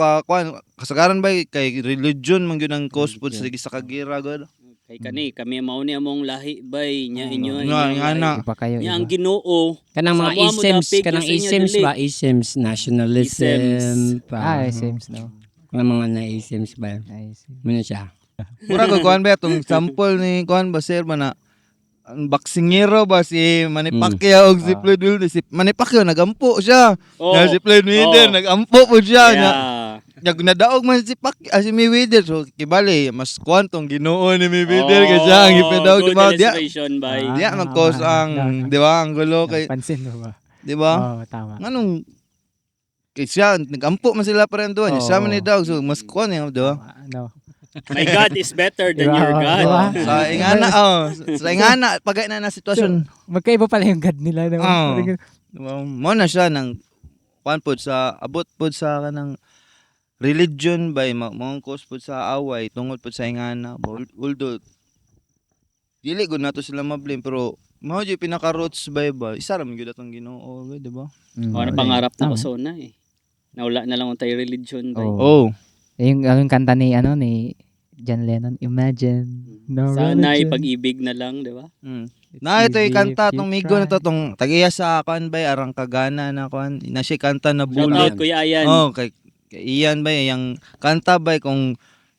kasagaran ba kay religion man gyud ang cause pud sa kagira god. Kay kami mao ni among lahi bay nya inyo Nga na. Iba kayo, nya iba. ang Ginoo. Kanang mga Sa amo mo isms, dapig, kanang sa inyo isms dili. ba? Isms, nationalism, pa. Seems no. Kanang mga na-isms ba? Nice. Muna siya. Mura ko kuan ba tong sample ni kuan ba sir ba na ang boxingero ba si Manny Pacquiao og si Floyd Mayweather si Manny Pacquiao nagampo siya. Oh. Na si Floyd Mayweather Oh. nagampo po siya nya. Yeah. Nadaog man si si Mayweather so kibali mas kuan tong Ginoo ni Mayweather kasi siya ang ipadaog di good ba dia. illustration bay. Dia mag-cause ang di ba ang gulo kay Pansin mo ba? di ba? Oo, tama. Nganong kay siya nagampo man sila pa rin doon. Siya man ni daog so mas kuan di ba? Ano? My God is better than Diba? your God. Diba? Sa ingana sa ingana pagay na sitwasyon. Magkaiba pala yung God nila. No? Oo. Diba? Mo na siya nang kuan pod sa abot pod sa kanang religion by mong cause pod sa away tungod pod sa ingana. Although dili gud nato sila mablame pero mao jud pinaka roots by ba isa ra man gyud atong Ginoo di ba? O ano pangarap na Tama. persona eh. Nawala na lang tayo religion bay. Oo. Oh. Yung kanta ni John Lennon, Imagine. No Sana religion. pag-ibig na lang, di ba? It's Na ito easy kanta if you tong migo na to try. tong tagiya sa kuan bay arang kagana na kuan na siya kanta na Shout out bullet. Kuya Ayan. Oh, kay iyan ba yang kanta ba kung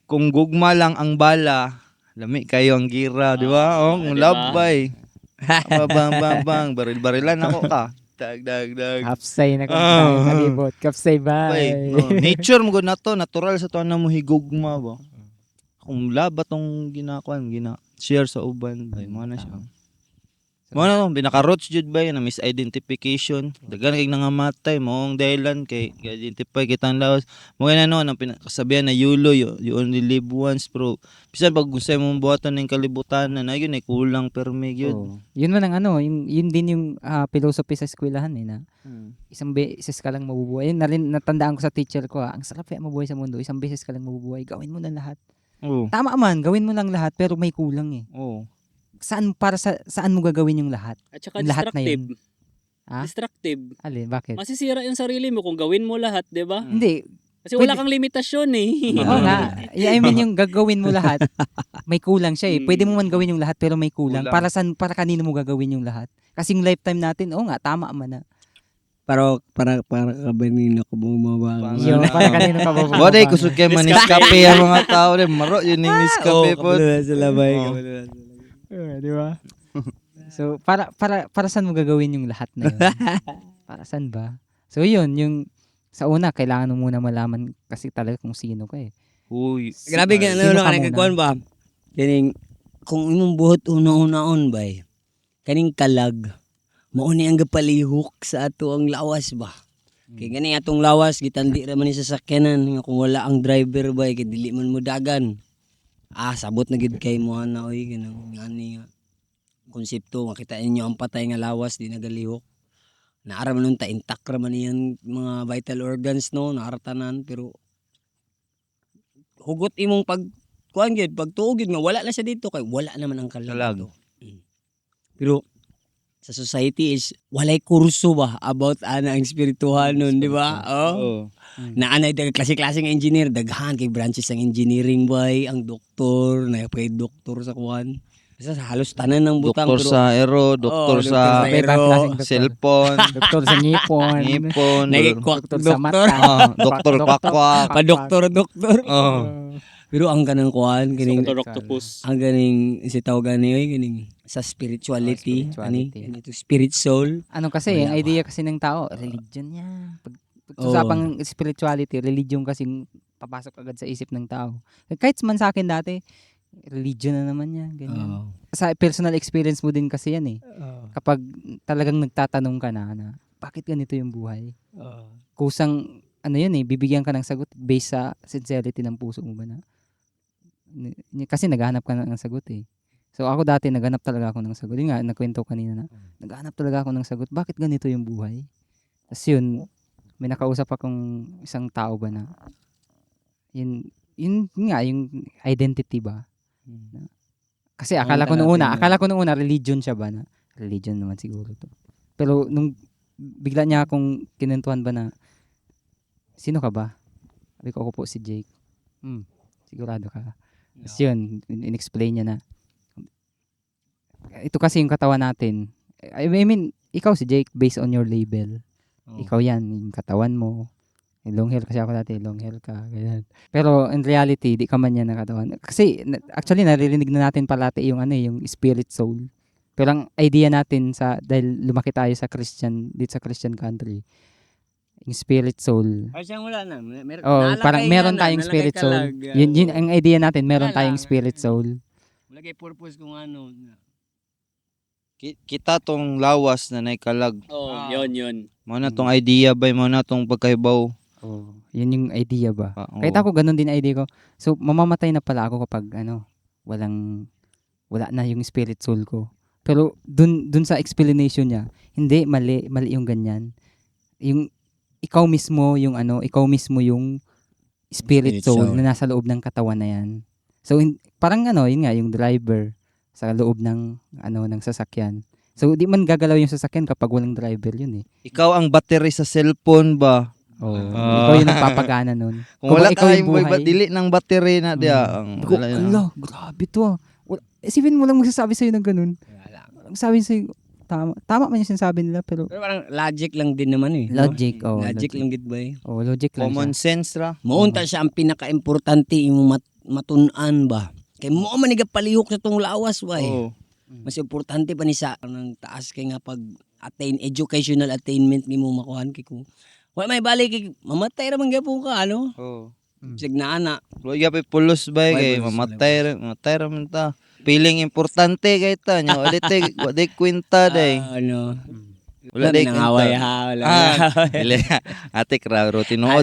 gugma lang ang bala, lami kayo ang gira, di ba? Oh, kung di ba? love bay. Bang baril-barilan ako ka. Dag. Kapsay na kung Ah. sa libot. Kapsay Bay, bye. no, nature mo gud na to, natural sa to na mo higugma ba. Kung laba tong share sa uban, bay mo na siya. Mo na binaka-roots jud bay na misidentification. Dagan kay nangamatay mo ang dahilan kay identify kitang lawas. Mo na no ang pinakasabihan na yulo you only live once pero bisan pag gusto mo buhatan ning kalibutan na yun ay kulang permi gyud. Oo. Yun man ang yun din yung philosophy sa eskwelahan na isang beses ka lang mabubuhay. Yun, natandaan ko sa teacher ko, ang sarap kaya mabuhay sa mundo. Isang beses ka lang mabubuhay, gawin mo na lahat. Oh. Tama man, gawin mo lang lahat pero may kulang eh. Oh. Saan mo gagawin yung lahat? At saka Lahat na destructive. Ha? Destructive. Alin, bakit? Masisira yung sarili mo kung gawin mo lahat, di ba? Hindi. Kasi wala kang limitasyon eh. Oo nga. I mean yung gagawin mo lahat, may kulang siya eh. Pwede mo man gawin yung lahat pero may kulang. Kulang. Para kanino mo gagawin yung lahat? Kasi yung lifetime natin, oo nga, tama man na. para kabanino ko bumaba. Yo, para kanino ka ba? Waday kusog kay maniskape ang mga tao rin. Maro yun yung niskape po. Sila bay. Oo. Di ba? So, para saan mo gagawin yung lahat na yun? Para saan ba? So, yun, yung sa una, kailangan mo muna malaman kasi talaga kung sino ka eh. Uy. Grabe ka Sino ano ka ka nagkakuan ba? Kaning kung imong buhot una-unaon bay. Kaning kalag. Mao ni ang gapalihok sa ato ang lawas ba. Kay gani atong lawas gitandi ra man ni sa sakyanan nga kung wala ang driver bay kay dili man mo dagan. Sabot na gid kay mo ana oy ganang ngani nga konsepto makita ninyo ang patay nga lawas di nagalihok. Naara man nun ta intact ra man iyang mga vital organs no, naaratanan pero hugot imong pag kuan gyud pagtuog gyud nga wala na siya dito kay wala naman ang kalag. Kalag. dito. Pero sa society is walay kurso ba about ana ang spirituhan nun, di ba? Oh. Naanay klase-klase nga engineer, daghan kay branches ang engineering bay, ang doktor, na kay doktor sa kuan. Basta halos tanan ng butang Doktor sa aero, doktor sa cellphone, Doktor sa ngipon. ngipon, Doktor sa mata. doktor kwakwak. doktor. Oh. Pero ang kanang kuan, kining Dr. Octopus. ang ganing si tawag gani oy ganing sa spirituality, Spirituality. ani ito spirit soul. Ano kasi, Wala yung idea kasi ng tao, religion niya. Pag-usapang spirituality, religion kasi papasok agad sa isip ng tao. Kahit man sa akin dati, religion na naman yan. Ganyan. Sa personal experience mo din kasi yan eh. Kapag talagang nagtatanong ka na bakit ganito yung buhay? Kusang, ano yun eh, bibigyan ka ng sagot based sa sincerity ng puso mo ba na? Kasi naghahanap ka ng sagot eh. So ako dati naghanap talaga ako ng sagot. Yun nga, nakwento kanina na naghanap talaga ako ng sagot. Bakit ganito yung buhay? Tapos yun, may nakausap akong isang tao ba na yun nga, yung identity ba? Kasi akala ko noong una, religion siya ba na? Religion naman siguro to. Pero nung bigla niya akong kinentuhan ba na, sino ka ba? Sabi ko, ako po si Jake. Sigurado ka. Tapos yun, in-explain niya na, ito kasi yung katawan natin. I mean, ikaw si Jake based on your label. Ikaw yan, yung katawan mo. Long hair kasi ako dati, long hair ka. Ganyan. Pero in reality, di ka man yan na katawan. Kasi actually, naririnig na natin palati yung yung spirit soul. Pero ang idea natin dahil lumaki tayo sa dito sa Christian country, yung spirit soul. Ay siyang wala na. Parang meron tayong spirit soul. Yun ang idea natin, meron tayong spirit soul. Wala kay purpose kung ano. Kita tong lawas na naikalag. Yun. Mo na tong idea ba, mo na tong pagkaibaw. Yun yung idea ba? Oo. Kahit ako ganun din idea ko. So mamamatay na pala ako kapag wala na yung spirit soul ko. Pero dun sa explanation niya, hindi mali yung ganyan. Yung ikaw mismo yung spirit soul na nasa loob ng katawan na yan. So parang yun nga yung driver sa loob ng ng sasakyan. So di man gagalaw yung sasakyan kapag walang driver yun eh. Ikaw ang battery sa cellphone ba? Ikaw yung nagpapagana nun. Kung wala ikaw tayong dili ng battery na diya. Allah, grabe to. Isipin mo lang magsasabi sa'yo ng ganun. Sabi sa'yo, tama man yung sinasabi nila pero parang logic lang din naman eh. Logic, Logic lang gid ba eh. Logic lang Common siya. sense ra. Maunta siya ang pinaka-importante imong matun-an ba. Kay mo man palihok sa tong lawas ba eh. Oo. Mas importante pa ni sa nang taas kay nga pag educational attainment nimo makuhan kay kung wala may balik kay mamatay ra man gyapon ka Oo. Sig na ana. Wala gyapon pulos ba kay pulos mamatay ra man ta. Feeling importante kay ta nya. Wala day kwenta day. Wala day nangaway kwenta. ha. Wala. Dili. Atik ra ro tinood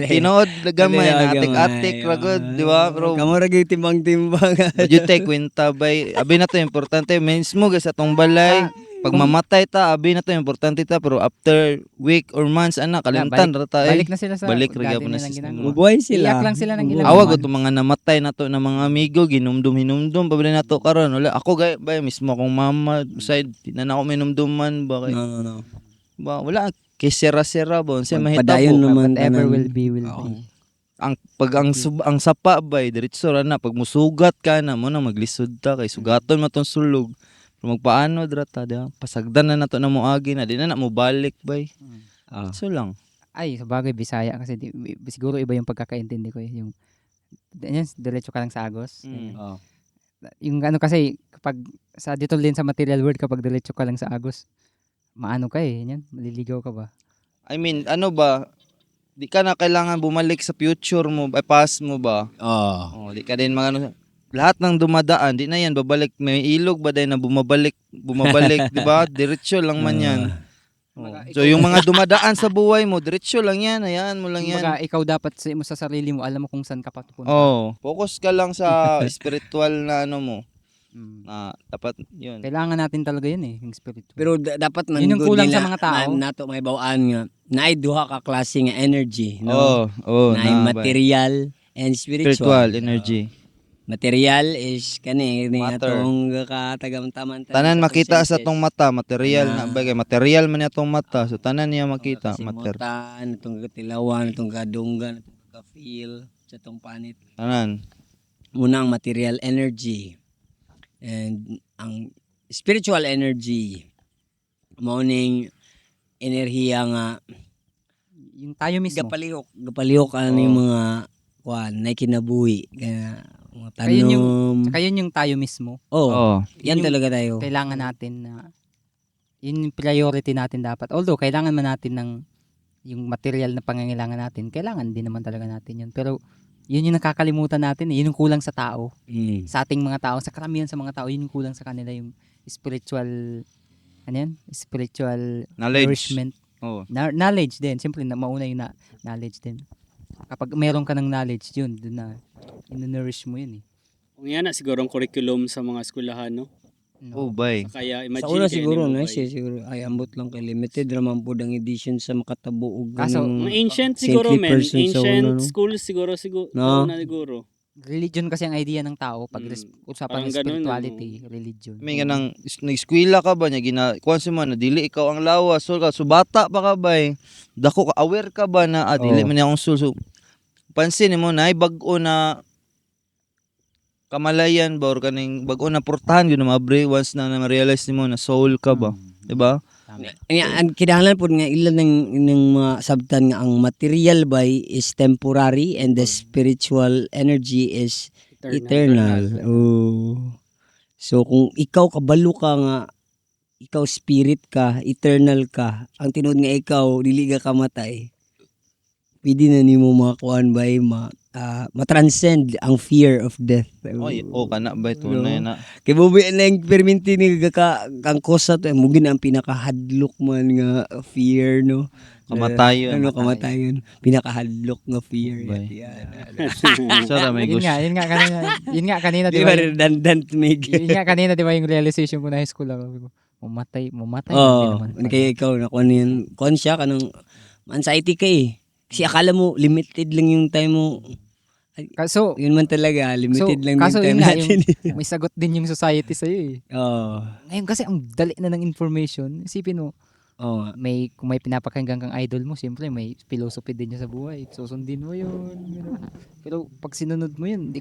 gamay na atik ra gud, di ba? Pero Kamo ra gyud timbang-timbang. you take kwenta bay. Abi na to importante mismo sa tong balay. Pag mamatay ta, abi na to importante ta pero after week or months kalimtan ra ta. Balik na sila sa balik ra dati gyapon na nilang sa ginagawa. Bubuhay sila. Iyak lang sila ng ginagawa. Awag ko mga namatay na to na mga amigo hinumdum pabili na to karon wala ako bay mismo akong mama side di na ako minumduman ba kay No. ba wala kay sera-sera ba unsa mahitabo Padayon naman Whatever tanan. will be, will be. ang sapa bay diretso ra na pag musugat ka na mo na maglisod ta kay sugaton man tong sulog pero magpaano dra ta da pasagdan na nato na mo agi na di na mo balik bay So lang. Ay, sa bagay, Bisaya kasi siguro iba yung pagkakaintindi ko yung yan, diretso ka lang sa Agos. Ganyan. Oh. Yung ano kasi kapag sa dito din sa material world kapag diretso ka lang sa Agos, maano ka yan, maliligaw ka ba? I mean, ano ba? Di ka na kailangan bumalik sa future mo, past mo ba? Oh. Di ka din mga lahat ng dumadaan, di na yan babalik. May ilog ba din na bumabalik, di ba? Diretso lang man yan. So yung mga dumadaan sa buhay mo, diretso lang yan, hayaan mo lang yan. Kumbaga, ikaw dapat sa sarili mo, alam mo kung saan ka patungo. Focus ka lang sa spiritual na ano mo. Mm. Dapat yun. Kailangan natin talaga yun yung spiritual. Pero dapat man Yun yung good kulang nila sa mga tao. nato may bawaan nga. Naay duha ka klase nga energy, no? na, Naay material and spiritual energy. Material is kani Matter. atong katagamtaman Tanan makita sa tong mata, material na bagay, material man atong mata. So tanan niya makita, material. Kasimutan, itong katilawan, itong kadunggan, itong ka-feel, sa itong panit. Tanan. Muna ang material energy. And ang spiritual energy, mauning enerhiya nga Yung tayo mismo. gapalihok ano yung mga na kinabuhi. Kaya mga tanom. Saka yun yung tayo mismo. Yan Yun yung talaga tayo. Kailangan natin na yun yung priority natin dapat. Although kailangan man natin ng yung material na pangangailangan natin, kailangan din naman talaga natin yun. Pero yun yung nakakalimutan natin, yun yung kulang sa tao. Sa ating mga tao, sa karamihan sa mga tao, yun yung kulang sa kanila yung spiritual spiritual Knowledge. nourishment. Knowledge din. Siyempre, mauna yung knowledge din. Kapag meron ka ng knowledge, yun, doon na ino-nourish mo yun eh. Kung yan na siguro ang curriculum sa mga eskwelahan, no? Bay. Kaya imagine Sa una kayo siguro ni na Mobay. siya siguro ay ambot lang kay limited raman po ang edition sa makatabo og Kaso, Mga ancient Saintly siguro, men. person sa Ancient una, no? schools siguro, No? na siguro. Religion kasi ang idea ng tao pag usapan Parang ng ganun, spirituality, religion. May ganang nag-eskwela ka ba niya kuan si man dili ikaw ang lawas so bata pa ka ba dako ka aware ka ba na dili man niya akong sul pansin mo na bag-o na kamalayan ba or kaning bag-o na portahan gyud na mabre once na ma-realize nimo na soul ka ba, di ba? ang kinahanglan po nga ilan ng mga sabtan nga ang material by is temporary and the spiritual energy is eternal. So kung ikaw kabalo ka nga ikaw spirit ka, eternal ka, ang tinuod nga ikaw dili ka kamatay. Pwede na nimo makakuan by matranscend ang fear of death. Kana ba ito na Kay bubi na yung perminti ni kang kosa to mugin ang pinakahadlok man nga fear no. kamatayon. Kamatayon. Pinakahadlok nga fear. Sara may gusto. Yun nga kanina Di di ba ba? redundant mig? Yun nga kanina di ba yung realization ko na high school ako. Mamatay hindi naman. Kaya ikaw na kuan yun. Kuan siya kanang anxiety ka eh. Kasi akala mo limited lang yung time mo. Kaso Yun man talaga, limited lang kaso yung time yun nga, natin. may sagot din yung society sa'yo eh. Ngayon kasi ang dali na ng information. Isipin mo, kung may pinapakinggan kang idol mo, siyempre may philosophy din niya sa buhay. Susundin mo yun. Pero pag sinunod mo yun,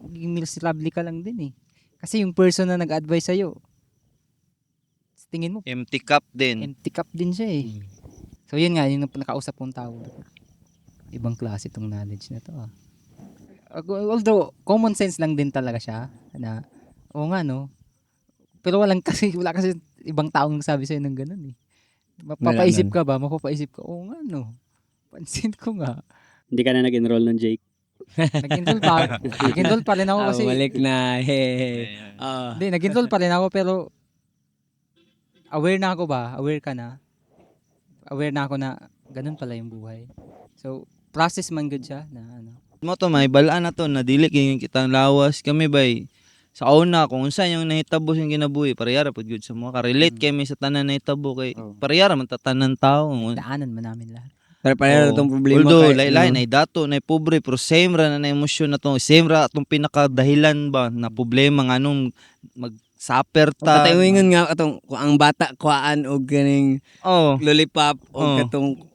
magiging miserable ka lang din eh. Kasi yung person na nag-advise sa'yo, tingin mo, Empty cup din. empty cup din siya eh. So yun nga, yung nakausap kong tao. Ibang klase itong knowledge na to ah. Although, common sense lang din talaga siya na, nga no, pero wala kasi ibang taong nagsabi sa'yo ng ganun eh. Mapapaisip ka ba? Mapapaisip ka, nga no. Pansin ko nga. Hindi ka na nag-enroll ng Jake. Nag-enroll pa rin ako kasi. Balik na. Hindi, nag-enroll pa rin ako pero aware na ako ba? Aware ka na? Aware na ako na ganun pala yung buhay. So, process man good siya na ano. Mo to may balaan na to na dili kay kitang lawas kami bay sa una kung unsa yung nahitabo yung kinabuhi parehara pud gyud sa mo ka relate kami sa tanan nahitabo kay parehara man tatanan tawo. Daanan man namin lahat. Pero pareho itong problema. Although lain-lain ay dato na pobre pero same ra na emosyon na to same ra atong pinakadahilan ba na problema nganong mag-suffer ta. Katayuingon nga atong kung ang bata kuan og ganing lollipop og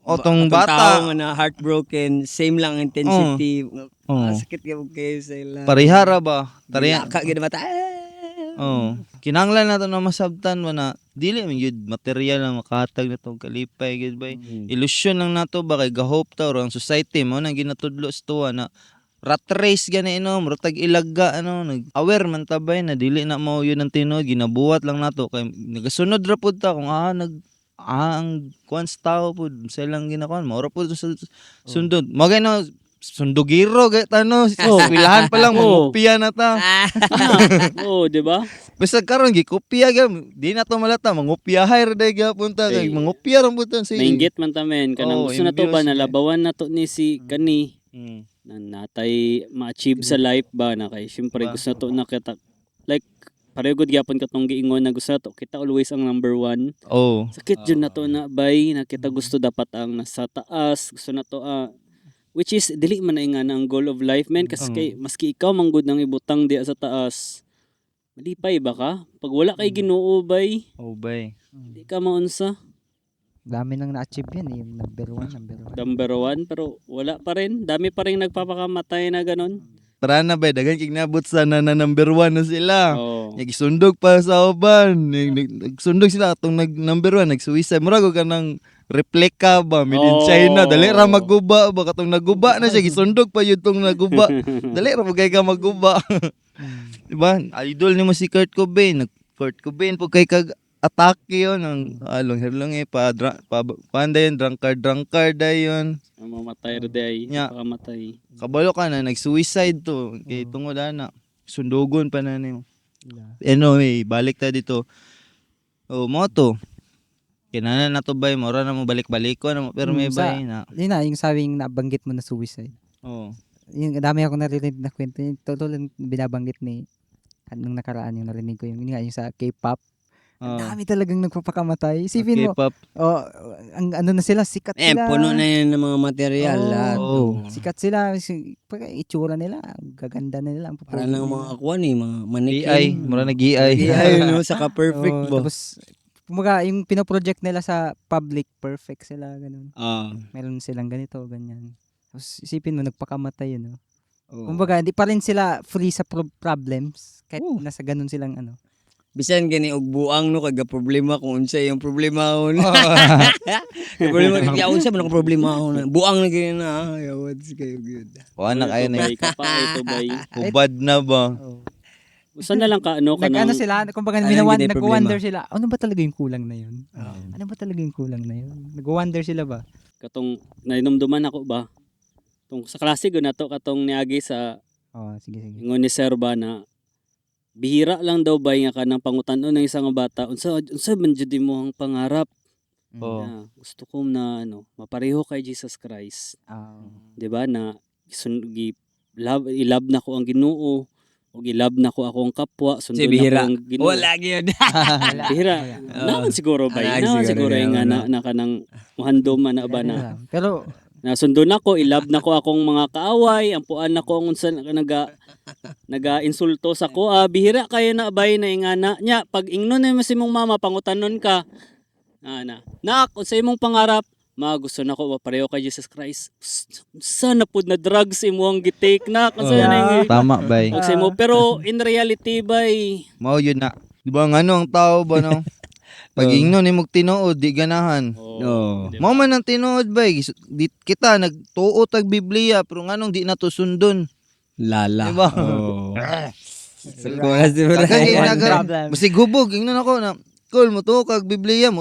Atong bata tao nga na heartbroken, same lang ang intensity. Sakit kayo sa ila. parehara ba? Ka gid bata. Kinahanglan nato na masabtan mo na dili man yun material lang makahatag na tong kalipay gid bay. Illusion lang nato ba kay gahope ta or ang society mo nang ginatudlo sa tuwa na rat race gani inom rutag ilagga nag-aware man tabay na dili na mao yun ang tinuod ginabuhat lang nato kay nagasunod ra pud ta kung ang kuan sa tao pud sa ilang ginakuan mao ra pud sa sundod magay na sundugiro gay tano pilahan pa lang mangopya na ta Oo, di ba? basta karon gikopya gyud di na to malata mangopyahay ra day gyapon ta kay mangopya ra pud ta si Mainggit man tamen kanang Oo, gusto na to ba envious, nalabawan na to ni si kani Mm. na natay ma-achieve sa life ba na kay syempre gusto na to nakita like pareho gud gyapon katong giingon na gusto na to kita always ang number one. Oh Sakit jud na to na bay na kita gusto dapat ang nasa taas gusto na to which is dili man na nga na ang goal of life man kasi kay maski ikaw manggod nang ibutang di sa taas malipay ba ka pag wala kay Ginoo bay oh bay di ka maunsa Dami nang na-achieve yan yung number one. number one pero wala pa rin dami pa rin nagpapakamatay na ganon. para na bay dagan kig nabot sa na number 1 na sila. Oo. Nagisundog pa sa uban. Nagsundog sila atong number 1 nagsuicide. Mura ko kanang replika ba made in China. Dali ra magguba ba katong naguba na siya gisundog pa yun tong naguba. Dali ra magay ka magguba. Diba? Idol ni mo si Kurt Cobain. Kurt Cobain po kay kag atake yun ang long hair lang panda yun drunkard dayon. Mamatay rin day. Nya. Pakamatay. Kabalo ka na nag-suicide to kay tungod ana sundugon pa na niyo. Anyway, balik ta dito. Oh, mo to. Kinana na to bay, mora na mo balik-baliko na mo pero may bay na. Yun na, yung sabing nabanggit mo na suicide. Oh. Yung dami ako narinig na kwento. Yung totoo binabanggit ni anong nakaraan yung narinig ko. Yung nga yung sa K-pop. Ang dami talagang nagpapakamatay. Isipin mo, K-pop. ang ano na sila, sikat sila. Puno na yan ng mga material. lahat. Sikat sila. Pag itsura nila, ang gaganda na nila. Ang Para ng mga akuan mga AI, manikin. mura nag-AI. AI, no? Saka perfect ba? Tapos, kumaga, yung pinoproject nila sa public, perfect sila, ganun. Ah. Meron silang ganito, ganyan. Tapos, isipin mo, nagpakamatay yun, no? Kumbaga, hindi pa rin sila free sa problems. Kahit nasa ganun silang, ano. Bisan gani og buang no kag problema kung unsa yung problema ko na. Problema kaya unsa man ako problema ko na. Buang na gani na. Yawad si kayo gyud. Wala na kayo na. Bay ka pa, ito bay. Hubad na ba? Gusto na lang ka, ano ka Nag-ano nang... sila, kumbaga, nag-wonder sila, ano ba talaga yung kulang na yun? Ano ba talaga yung kulang na yun? Nag-wonder sila ba? Katong, nainumduman ako ba? Tong, sa klase ko na to, katong niagi sa Sige. ingon ni Sir ba na bihira lang daw ba nga ka ng pangutan-on ng isang bata. Unsa man jud mo ang pangarap? Oh. Gusto ko na mapareho kay Jesus Christ. 'Di ba na ilab na ko ang Ginoo o ilab na ko akong kapwa sundon na ko ang Ginoo. Wala gyud. Bihira. Naman siguro ba? Naman siguro nga na kanang muhandom na ba na. Pero, Nasundo na ko, ilab na ko akong mga kaaway, ampuan na ko ang unsa naga-insulto sa ko. Bihira kayo na bay na ingana nya pag ingnon na si mong mama pangutanon ka. Nak, unsa imong pangarap? Gusto na ko mapareho kay Jesus Christ. Sana pud na drugs imo ang gitake na kasi Tama bay. mo pero in reality bay Mao yun na. Di ba nga ang tao ba no? Pag ingnon ni mog tinuod di ganahan. Mao man ang tinuod bay. Kita nagtuo tag Biblia pero nganong di nato sundon. Lala. Diba? Siguro siguro. Masig hubog ingnon ako na Kol mo to kag Biblia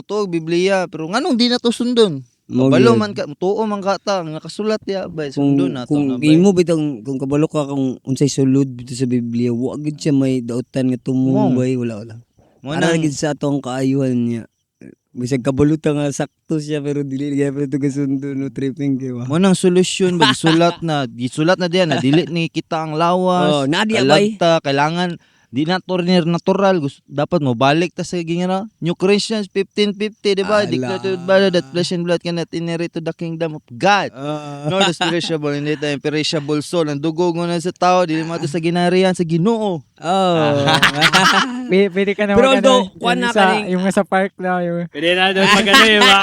pero nganong di nato sundon. Kabalo man ka tuo man ka ta nakasulat ya bay sundon na to na bay. Kung imo bitong kung kabalo ka kung unsay sulod bitaw sa Biblia, wa gid siya may dautan nga tumubay wala. Para gid sa atong kaayuhan niya. Bisag kabulutan nga sakto siya pero dili gyud pa ito kasundo no tripping kay wa. Mo nang solusyon ba gisulat na diyan na dili ni kita ang lawas. Nadia bay. Kailangan di natural dapat mo balik ta sa gingra New Corinthians 15:50 di ba declared by that flesh and blood cannot inherit to the kingdom of God nor the perishable and the imperishable soul ang dugo mo na sa tao dili mo sa ginarihan sa Ginoo Oh. Pwede ka na Pero mag- although, ano, kuha yung na sa- kaning- yung sa park na yung Pwede na doon mag-ano yung mga...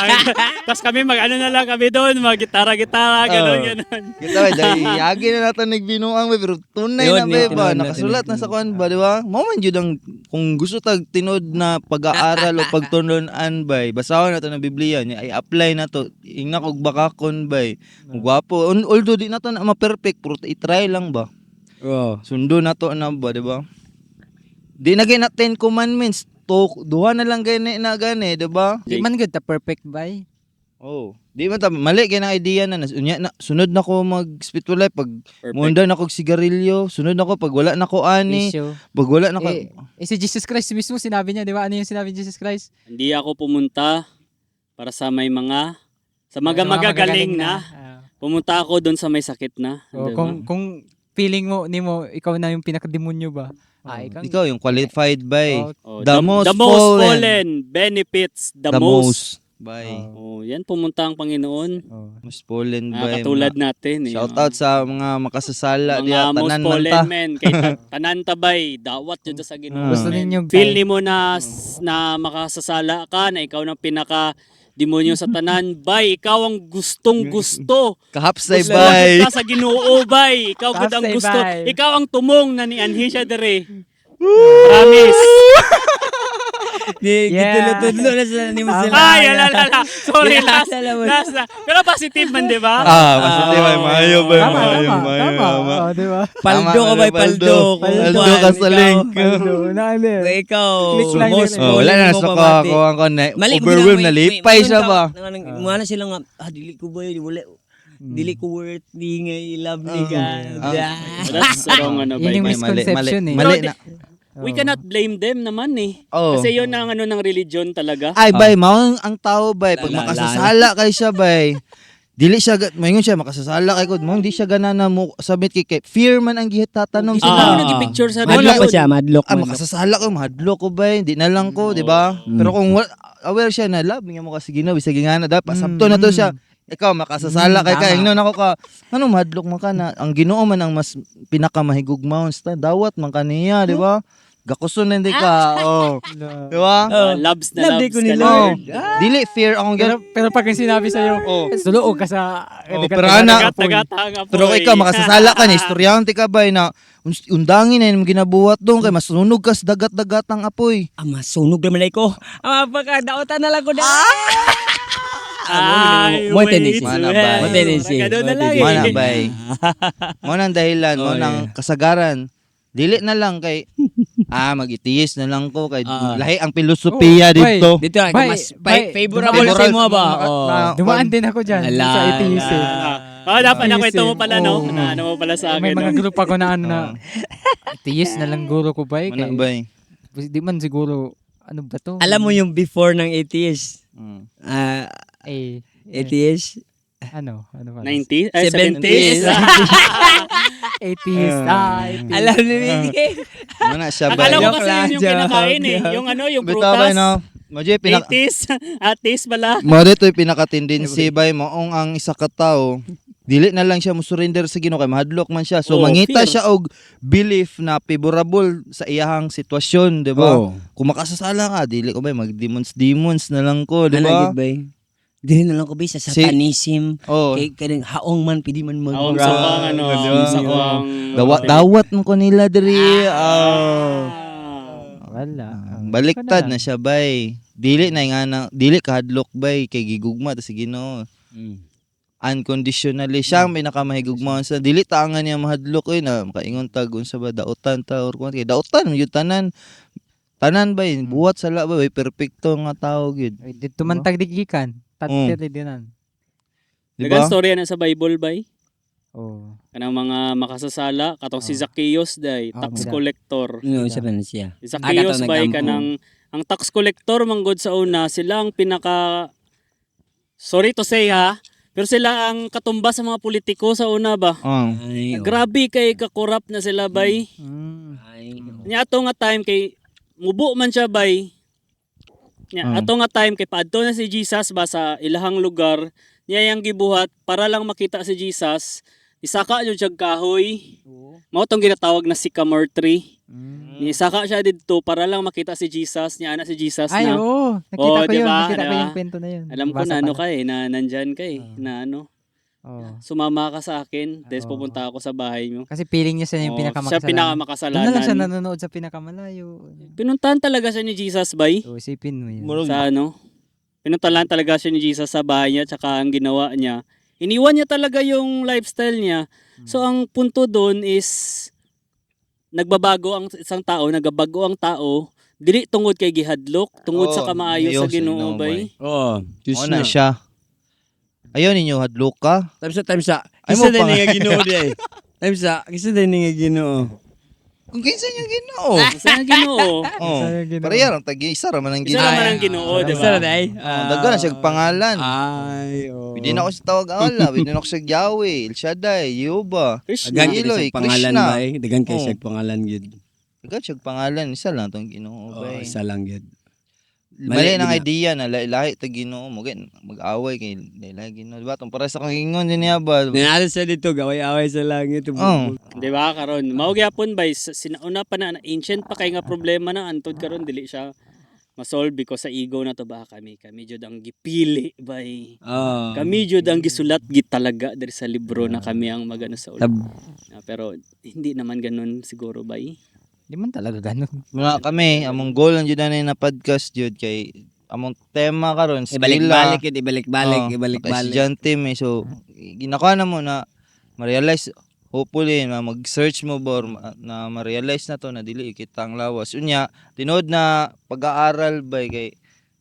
Tapos kami mag-ano na lang kami doon, mag-gitara-gitara, gano'n. Kita ba, dahil agi na natin nagbinuang ba, pero tunay Yun, na ba, tinuod na, nakasulat na tinuod sa kuan ba, di ba? Mao man jud ang kung gusto tag tinod na pag-aaral o pagtunon-an ba, basahon na to ng Biblia niya, ay apply na to, ingna kog bakakon ba, gwapo. Although di na to na ma-perfect, pero i-try lang ba? Oh. Sundo na to na ba, di ba? Di na gina 10 commandments, to duha na lang gani na gani, di ba? di man good ta perfect bay. Oh, di man ta mali kay na idea na unya na sunod na ko mag spiritual life pag Perfect. munda na ko sigarilyo, sunod na ko pag wala na ko ani, Issue. pag wala na ko Si Jesus Christ mismo sinabi niya, di ba? Ano yung sinabi ni Jesus Christ? Hindi ako pumunta para sa may mga... Sa Mga magagaling na. Ah. Pumunta ako doon sa may sakit na. Oh, Diba? kung feeling mo nimo ikaw na yung pinakademonyo ba? ikaw yung qualified by Oh, the most fallen fallen. benefits the, the most. most by Oh, yan pumunta ang Panginoon. oh. most fallen by Katulad natin. shout out sa mga makasasala diya mga most tanan man fallen ta. men. Kay tanan tabay. Dawat yun sa Ginoo. Gusto men. ninyo Feel ni mo na makasasala ka na ikaw ng pinaka demonyo sa tanan. Bay, ikaw ang gustong gusto. Kahapsay Gusto bay. ka sa Ginoo bay. Ikaw gud ang Kapsay, gusto. bay. Ikaw ang tumong na ni Anhisha dere. Promise. Di Yeah. gitulod-tudlo na sila ni mo sila. Ay, alala. Sorry, last. Salamat. Last na. Pero positive man, di ba? Positive ay mayo ba, Tama, mayo, tama, mayo, tama. mayo. Oh, di ba? Paldo ka ba? Paldo. Paldo ka sa link. Paldo, naali. Kung ikaw, Click lang most yun. Oh, wala fallen na mo sa pamati. ko ang na Mali, overwhelm na lipay siya ba. Muna sila nga, dili ko ba yun, wala. Dili ko worthy nga, i-love ni God. That's wrong ano ba? Yun yung May mali, misconception eh. mali Pero na. We cannot blame them naman eh. Oh. Kasi yun ang ano ng religion talaga. Ay bay, mao ang tao bay pag Lala, makasasala kay siya bay. Dili siya moingon siya makasasala kay ko, mo hindi siya ganana mo submit kay fear man ang gihatanom Hindi siya. mo nag-picture sa Madlock religion. pa siya, madlock. Makasasala ko, mahadlok ko bay, di na lang ko, di ba? Pero kung aware siya na love niya mo kasi Ginoo bisag nga na dapat pasabto na to siya. Ikaw makasasala kay ka, ingnon ako ka. Ano mahadlok man ka na ang Ginoo man ang mas pinakamahigugmaon sa dawat man kaniya, di ba? Gakuson na hindi ka. Oh. Di ba? Loves na Love loves ko ni ka Lord. Lord. Dili fear akong Pero pag yung sinabi sa'yo, Oh. suluog ka sa... pero ana, Tagat-tagat pero ikaw makasasala ka ni istoryante ka ba na undangin na yung ginabuhat doon kay mas sunog ka sa dagat-dagatang apoy. Masunog naman ko. Pagkadaotan na lang ko na. Ay, Mo wait tendency. to Mana hell. ba? Mo tendency. Ganun na Mo lang Mo na eh. bay. Mo nang dahilan, mo Oh, nang kasagaran. Dili na lang kay mag-itiis na lang ko kay lahi ang filosofiya Oh, bay. dito. Dito ako Bay, mas bay, favorable sa mo ba? Dumaan din ako dyan Ala, sa ATS eh. Dapat nakwento mo pala, no? Oh. Na ano mo pala sa May akin, mga no? group ako na ano na ATS na lang guro ko ba eh. Mana Kay, bay. di man siguro, ano ba to? Alam mo yung before ng ATS? Mm. Eh, ATS? ano ba? 90s? 70s. 70s? ATS. ATS. Alam ni Miki. Mana siya bay. Akala ko Joke kasi lang, yun yung kinakain eh. joke. Yung ano, yung Bitaw bay prutas. no. Mo jay pinak 80s. Atis pala. mo dito pinaka-tendency bay moong ang isa ka tawo. Dili na lang siya mo surrender sa Ginoo kay mahadlok man siya. So Oh, mangita fear. siya og belief na favorable sa iyahang sitwasyon, di ba? Oh. Kung makasasala ka, dili ko ba mag-demons na lang ko, di Ano ba? gid bay? Dili na lang ko bay sa satanism. Oh. Kay kanang haong man pidi man mag. Awang sa pang ano. Di ba? Awang sa pang... Dawat mo ko nila diri. Oh. Wala. Baliktad na siya bay. Dili na nga na dili kahadlok bay kay gigugma ta si Ginoo. Unconditionally siya ang pinakamahigugmaon sa dili ta nga niya mahadlok na makaingon tag unsa ba daotan ta or kung kay daotan yung tanan bay buhat sala ba bay perpekto nga tao gyud. Dito man tagdigikan. Tatiri dinan. Di Dagan ba? storya na sa Bible bay. Oh. Kanang mga makasasala. Katong si Zacchaeus day. Oh, Tax bida. collector. No, sa man siya. Si Zacchaeus katong bay nag-ampo. kanang... Ang tax collector manggod sa una, sila ang pinaka... Sorry to say ha. Pero sila ang katumba sa mga politiko sa una ba? Ay. Grabe kay kakorap na sila bay. Ay. Nya ato nga time kay mubo man siya bay. Nya ato nga time kay paadto na si Jesus ba sa ilahang lugar, niya yang gibuhat para lang makita si Jesus. Isaka jud siya kahoy. Mao tong ginatawag na sycamore tree. Nisaka siya dito para lang makita si Jesus, niya anak si Jesus Ay, na. oo. Nakita Oo, ko yun. diba? Nakita ko Diba? yung kwento na yun. Alam ko Basa na ano pala. ka na nandyan ka na ano. Oo. Sumama ka sa akin, tapos Oo. pupunta ako sa bahay mo. Kasi feeling niya siya yung Oo, pinakamakasalanan. siya pinakamakasalanan. Doon na lang siya nanonood sa pinakamalayo. Pinuntahan talaga siya ni Jesus, bay. So, isipin mo yun. Sa ano. Pinuntahan talaga siya ni Jesus sa bahay niya, tsaka ang ginawa niya. Iniwan niya talaga yung lifestyle niya. So, ang punto doon is, nagbabago ang isang tao, nagabago ang tao, dili tungod kay gihadlok, tungod sa kamaayo sa Ginoo, bay. Oo. Oo na siya. Ayaw ninyo hadlok ka. Time sa. Ay Kisa mo din pa. nga Ginoo di ay. Time sa. Kisa din nga Ginoo. Kung kinsa niyo Ginoo. Sa Ginoo. Oh. Sa Ginoo. Pareha lang tagi isa ra man ang Isa Ginoo. naman ang Ginoo, di Kisa ba? day. Daghan na siya pangalan. Ay, oo. Pwede na ako sa tawag Allah, pwede na ako sa Yahweh, El Shaddai, Jehovah. Krishna. Dagan kay Iloy, siya pangalan Krishna. ba eh. Dagan kay Oo. siya pangalan gyud. Daghan siya pangalan, isa lang tong Ginoo Oo, ba. isa lang gyud. Mali nang gina- idea na lahi ta Ginoo mo gid mag-away kay lahi Ginoo, di ba? Tong para sa kagingon din niya ba. Nanalo sa dito gaway-away sa langit. Oh. Di ba karon? Mao gyapon bay sinauna pa na ancient pa kay nga problema na antod karon dili siya masolve because sa ego na to ba kami jud ang gipili bay. Oh. Kami jud ang gisulat gid talaga diri sa libro na kami ang magano sa ulo. Pero hindi naman ganun siguro bay. Di man talaga ganun. Muna kami among goal lang jud na podcast jud kay among tema karon Ibalik-balik yun, ibalik-balik, Oh, ibalik-balik. estudyante may so ginakaw na mo na ma-realize hopefully na mag-search mo ba or na ma-realize na to na dili kita ang lawas. Unya tinod na pag-aaral ba kay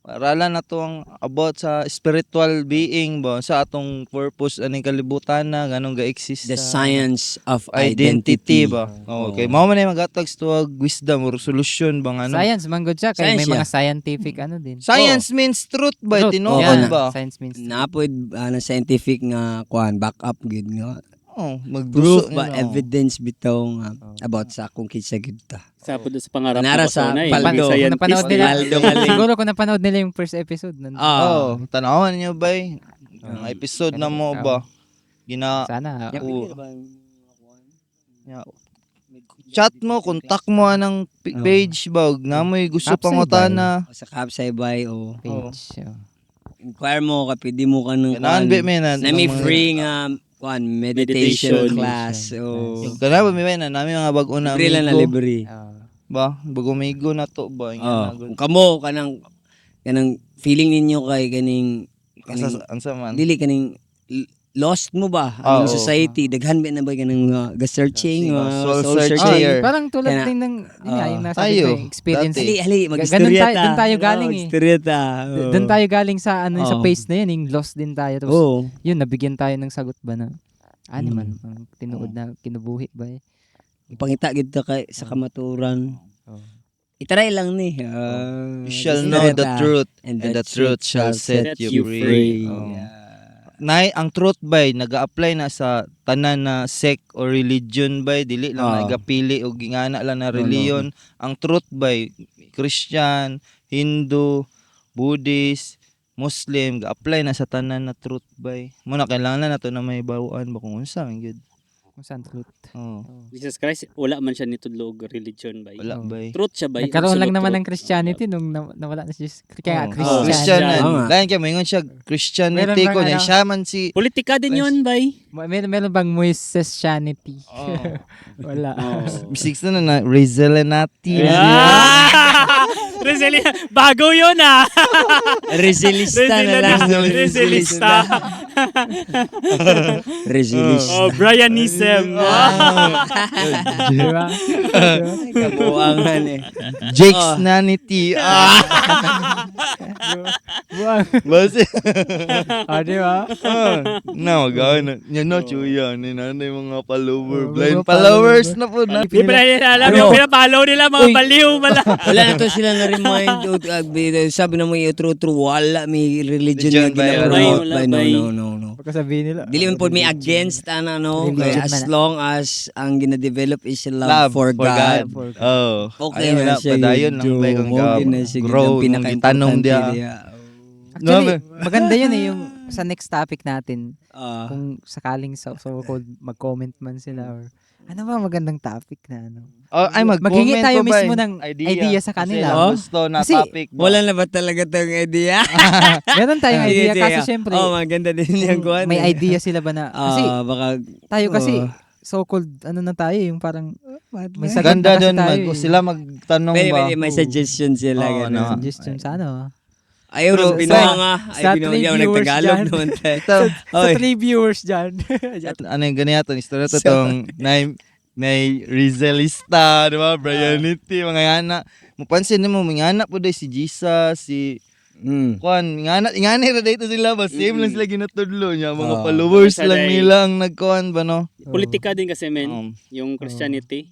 aralan na to ang about sa spiritual being ba sa atong purpose aning kalibutan na ganong ga-exist The sa science of identity identity. ba. Okay, mao man ay magatag sa wisdom or solution bang ano. Science, man good siya. Kaya Science may mga siya. scientific ano din. Science means truth ba Truth. tinuod Yan, ba? Science means truth. Napoy na scientific nga kuan backup gid nga. Oh, Proof magduso ba nila, oh. evidence bitaw nga about sa akong kinsa gid ta. Sa pud sa pangarap Nara ko sa na paldo. scientist. Kung napanood nila, Paldo galing. siguro kung napanood nila yung first episode. Nun, Oh, tanawan niyo ba? Ang episode na mo ba? Gina sana. Oo. Chat mo, contact mo anang page ba ug namoy gusto Capsay pangutana. Sa Capsay bay o Page. inquire mo ka pwede mo ka nung Kanaan be me na. na may free nga kuan meditation Meditation. class. O Kana ba may na nami mga bag-o na libre lang na amigo. libre. Ba, bago migo na to ba? Kung kamo kanang feeling ninyo kay kaning Ansa man. dili kaning lost mo ba Oo. ang society daghan ba na ba kanang searching Soul searching. searcher. Parang tulad Kaya din ng yun nga, yung nasabi Tayo, ko, yung experience. dati. Ali Ganun mag-istorya tayo- dun tayo galing eh. Istorya ta. Doon tayo galing sa ano sa Oo. pace na yun, yung lost din tayo. Tapos Oo. yun, nabigyan tayo ng sagot ba na man, ang tinuod na kinubuhi ba eh. Ipangita gid ta kay sa kamaturan. Oo. Itry lang ni. You shall know the truth and the truth shall set you free. Oh. Nay, ang truth bay naga-apply na sa tanan na sect or religion bay dili lang Ah. nagapili og gingana lang na reliyon. Ang truth bay Christian, Hindu, Buddhist, Muslim ga-apply na sa tanan na truth bay. Muna kailangan na to na may bawaan ba kung unsa man gyud. Kung saan truth. Oh, Jesus Christ, wala man siya nitudlo og religion bay. wala bay. Truth siya bay. Nagkaroon lang Absolute naman truth. ng Christianity nung nawala na siya. Kaya Oh, Christian. Christian na. Oo nga. Lain kay moingon siya Christianity Meron ko bang niya ano? siya man si Politika din yun bay. Meron bang Moisesianity? Wala. bisig na na Rezelenati. Resilient. Bago yun ah. Resilista na lang. Resilista. Resilista. Oh, Brianism. Di ba? Kabuangan eh. Jake's Nanity. Buwang. Basi. Di ba? Na magawa na. Yan na chuya ni nanay mga follower. Oh, Blind mga followers na po na. Di pa nila alam Ano? yung pinapalaw nila mga baliw pala. Wala na to sila na-remind. Sabi na mo true. Wala may religion Religion na ba yun? ginapromote. Wala, No, bay. no. Baka sabihin nila. Dili man po may against ano Religion as man. long as ang gina-develop is love, Love for God. Oh. Okay Ayun na siya. Padayon lang ba kung grow. Tanong dia. Actually, maganda yun eh, yung sa next topic natin, Ah, kung sakaling so-called mag-comment man sila or Ano ba magandang topic na ano? Oh, ay Maghingi mag-comment tayo po ba mismo ng idea sa kanila. Kasi Oh? gusto na Kasi topic ba? Wala na ba talaga tong idea? Meron tayong Sige, idea sige. kasi syempre maganda din yung kung kuhan. may idea sila ba na kasi baka tayo kasi oh. so-called ano na tayo yung parang may sagot Ganda na kasi doon tayo sila magtanong pwede, ba? pwede, may suggestion sila. Oo, ganun. ano. suggestion sa ano. Ayaw Pero ng Pinoy nga. sa Ay, Pinoy three ako viewers nagtagalog dyan. naman tayo. Ito, Sa Oy. 3 viewers dyan. ano yung ganyan itong istorya to tong may Rizalista, di ba? Brianity, mga yana. Mapansin mo, mga yana po dahil si Jesus, si Kuan, ingana ra dito sila ba? Same lang sila ginatudlo niya. Mga followers Basta lang dahil- nila ang nagkuhan ba no? Politika din kasi men, yung Christianity.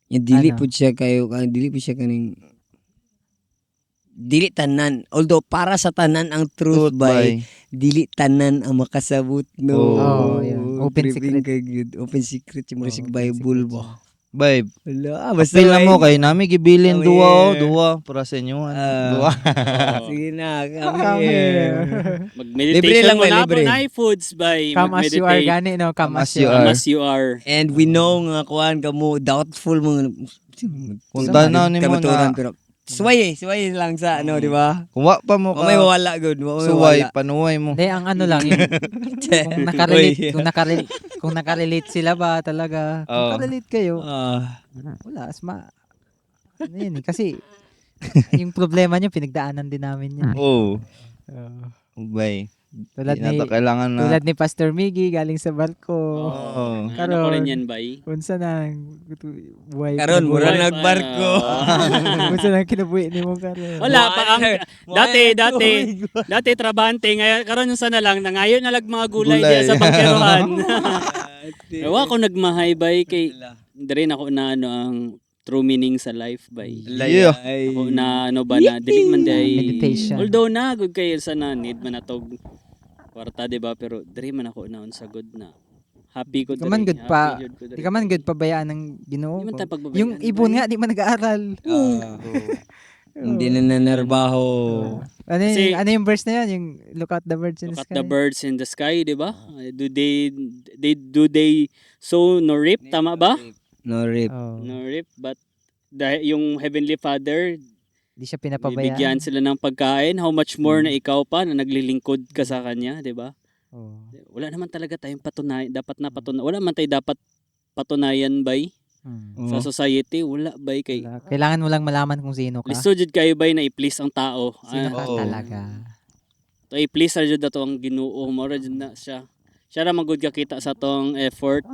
Yung dili Ano? po siya kayo, dili po siya kaning dili tanan. Although para sa tanan ang truth by dili tanan ang makasabot no. Oh, yeah. Open tripping secret. kay good. Open secret yung Oh, mga open Bible secret ba. Vibe. Wala, basta Apil na mo kay nami gibilin Come duwa here. duwa para sa inyo. Duwa. Sige na, come Come here. here. Mag-meditation Libre lang mo ba, na libre? po na foods by Come as you are mag-meditate. gani no, come as you are. are. As you are. And we know nga kuan kamo doubtful mga Kung tanaw ni mo kamaturan, na pero suway lang sa ano, di ba? kung wa pa mo May ka wala good, may suway wala. panuway mo. Hindi, ang ano lang, yung, kung nakarelate sila ba talaga. Kung Oo. nakarelate kayo, Ah, wala, ano yun eh, kasi, yung problema nyo, pinagdaanan din namin yun. Oh, Oo. bay. Tulad Di na ni, to kailangan na. tulad ni Pastor Miggy, galing sa barko. Oh. Ano ko rin yan bay? Unsa na, buhay. karon mura Buhay pa, nagbarko. Unsa na kinabuhi ni mo karon. Wala pa ang dati Wala. trabante ngayon karon yung sana lang nangayon na lag mga gulay Gulay. diya sa pangkerohan. Ewa ko nagmahay bay kay diri na ako na ano ang true meaning sa life bay. Yeah. Ako na ano ba na dili man day Meditation. Although na good kay sa na need man atog kwarta di ba pero diri man ako naon sa good na. Happy ko Di ka man good pa. Di ka man good pabayaan ng Ginoo. Di man tayo pagbabayaan, Yung ibon bay. nga di man nag-aaral. Hindi na nanarbaho. Kasi- Ano yung verse na yun? Yung look at the birds in Look the at sky. the birds in the sky, di ba? Do they sow no reap? Tama ba? No rip. Oh, No reap, but dahil yung Heavenly Father, di siya pinapabayaan. bibigyan sila ng pagkain. How much more na ikaw pa na naglilingkod ka sa Kanya, di ba? Oh. Wala naman talaga tayong wala man tayo dapat patunayan bay sa society. Wala bay kay Wala. Kailangan mo lang malaman kung sino ka. lisod jud kayo bay na i-please ang tao. Sino ka Oo. talaga. To i-please ra jud ato ang Ginoo, mora jud na siya. Siya ra magud kakita sa tong effort.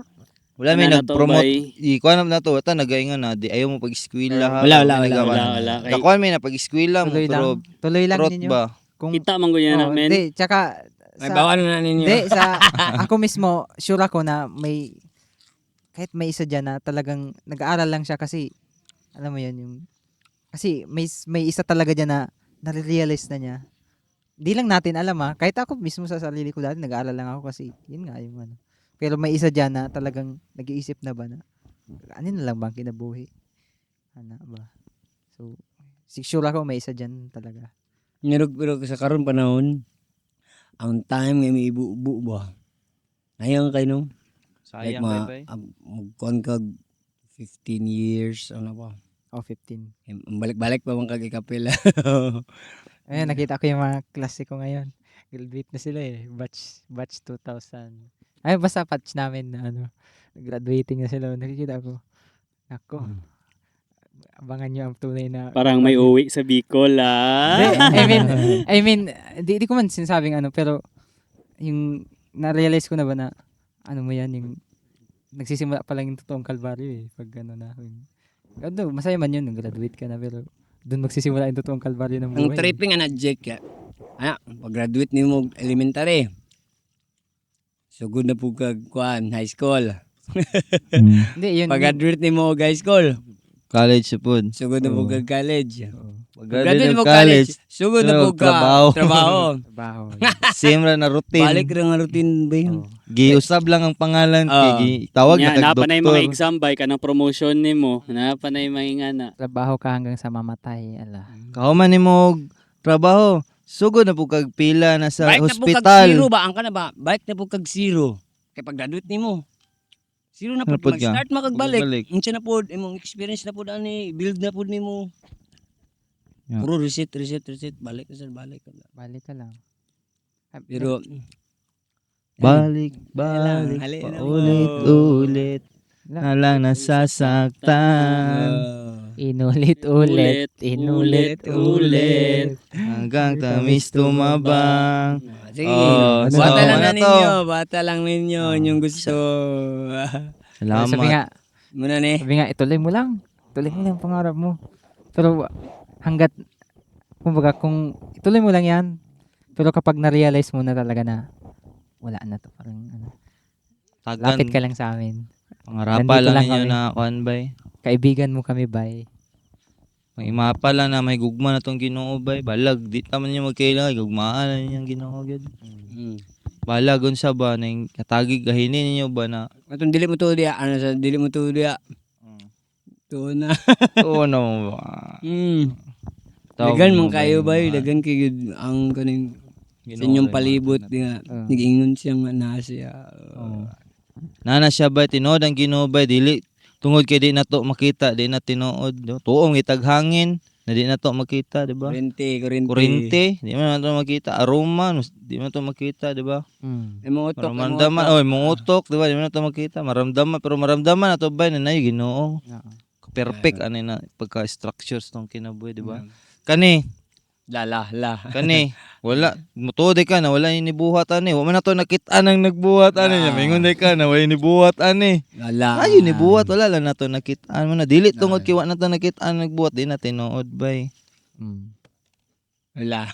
Wala may Ano na to, nag-promote. bay? Ikuan na to, ta nagaingan na di ayaw mo pag-eskwela ha. Wala. Wala. Kay Kakuan may na pag-eskwela mo Tuloy lang. pero Tuloy lang trot ninyo. ba? Kung, kita man gud yan oh, namin. Hindi, tsaka, May bawal na ninyo. Hindi, ako mismo, sure ako na kahit may isa dyan na talagang nag-aaral lang siya kasi, alam mo yun, kasi may isa talaga dyan na nare-realize na niya. Di lang natin alam kahit ako mismo sa sarili ko dati, nag-aaral lang ako kasi, yun nga yung ano. Pero may isa dyan na talagang nag-iisip na ba na, ano na lang bang kinabuhi? Ano ba? So, sure ako may isa dyan talaga. Pero sa karon panahon, ang time nga may ibu-ubo ba? Ayang kayo no? Sayang bay. Magkuhan kag 15 years, ano ba? Oh, 15. Balik-balik pa man kag ikapila. Ayun, nakita ko yung mga klase ko ngayon. Graduate na sila Batch 2000. Ay, basta batch namin na graduating na sila. Nakikita ko. Ako. Abangan nyo ang tunay na... Parang may uwi sa Bicol I mean, di ko man sinasabing pero yung na-realize ko na ba na mo yan, yung nagsisimula pa lang yung totoong kalbaryo pag masaya man yun, nag-graduate ka na pero doon magsisimula yung totoong kalbaryo ng buhay. Ang tripping na Jake, pag-graduate ni mo elementary, sugod na po kag kuan high school. Hindi, yun. Pag-graduate ni mo high school, College pud. sugod na po kag college. Pag-graduate mo mo college, sugod na po ka trabaho. Trabaho. same ra na routine. Balik ra nga routine ba yun? Giusab lang ang pangalan Ah. tawag Nya, na kag napanay mga doktor. exam bay kanang promotion nimo. Napanay mga ingana. Trabaho ka hanggang sa mamatay. Ala. Kahuman nimo og trabaho. Sugod na po kag pila na sa Balik na po kag hospital. zero ba? Ang ka na ba? Balik na po kag zero. Kaya pag-graduate ni mo. Zero na Ano po. pod ka? Mag-start makagbalik. Magbalik. Unsa na po, imong experience na po ani, build na po nimo. Yeah. Puro reset, balik na sir, balik. Balik ka lang. Pero Balik, hali na mo. ulit na lang nasasaktan. Inulit-ulit, inulit-ulit. Hanggang tamis tumabang. Sige, Oh, so, bata lang ano na to? ninyo, bata lang ninyo, yung gusto. Salamat. Muna ni. Sabi nga, ituloy mo lang. Ituloy mo lang ang pangarap mo. Pero hanggat, kumbaga, kung ituloy mo lang yan, pero kapag na-realize mo na talaga na, wala na to. Parang, lapit ka lang sa amin. Pangarapan Nandito lang lang ninyo kami. na kuan bay. Kaibigan mo kami, bay. May mapa lang na may gugma na tong Ginoo bay. Balag di taman niyo magkailangan gugmaan na niyo ang Ginoo gyud. Balag unsa ba ning katagig gahini ninyo ba na Atong dili mo to diya, ano sa dili mo to diya. To na. oo no ba. Dagan man kayo ba, dagan kay gyud ang kaning sa inyong palibot nga. Nag-ingon siya nga na siya. Nana siya ba tinuod ang Ginoo bay dili tungod kay di nato makita di na tinuod tuong itaghangin na di nato makita di ba? Kurente, di man nato makita aroma, di man nato makita di ba? Imong utok, Maramdaman, oy, mangutok, di ba? Di man nato makita, maramdaman, pero maramdaman nato bay na nayo Ginoo. Perfect ani na pagka structures tong kinabuhi, di ba? Kani, kani, wala, mutode ka na wala inibuhat ani. Wa man nato nakita nang nagbuhat ani. Mingon day ka na wala inibuhat ani. Ay, inibuhat wala lang nato nakita. Mo na dili tungod kay wa nato nakita nagbuhat di na tinuod bay. Wala.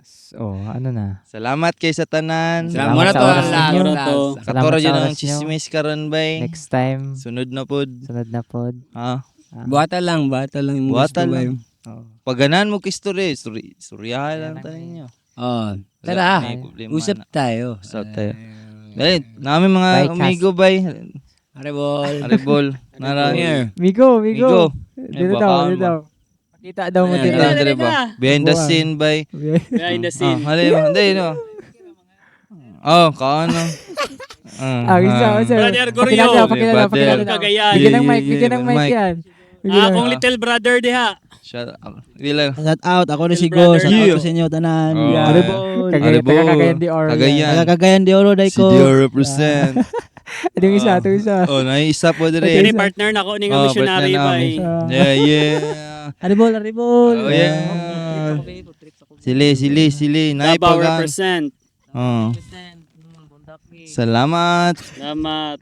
So, ano na. Salamat kay sa tanan. Salamat sa oras ninyo. Katoro sa jud oras ang nyo. chismis karon bay. Next time, Sunod na pod. sunod na pod. Ha? Bata lang yung Buhata gusto ba lang. Paganan mo kay storyahan lang tayo ninyo. Oh, tara. May problema Usap na. tayo. Usap tayo. Dali, namin mga Bye, Cas. amigo bay. Arebol. Aribol. Nara. Here. Migo. Amigo. Dito daw. Pakita daw mo Ayan, dito. ayan. Dali ba? Behind the scene bay. Behind the scene. Hali mo. Dali no. Oh, kaano. Isa. Brother Goryo. Pakilala. Cagayan. Bigyan ng mic yan. Akong little brother diha. Shout out. Dila. Shout out, ako na si Brother. Go. Shout out Yeah. ko sa inyo, tanan. Oh. Aribol. Aribol. Kagayan di or. Cagayan. Nagkakagayan di oro, day Si ko. Dio represent. Itong isa. Oh, naisa po Kini dire. partner na ko ni nga Oh, missionary partner bay. namin. Yeah. Aribol. Oh, yeah. Sili. Davao Naipagan. represent. Oh. Salamat. Salamat.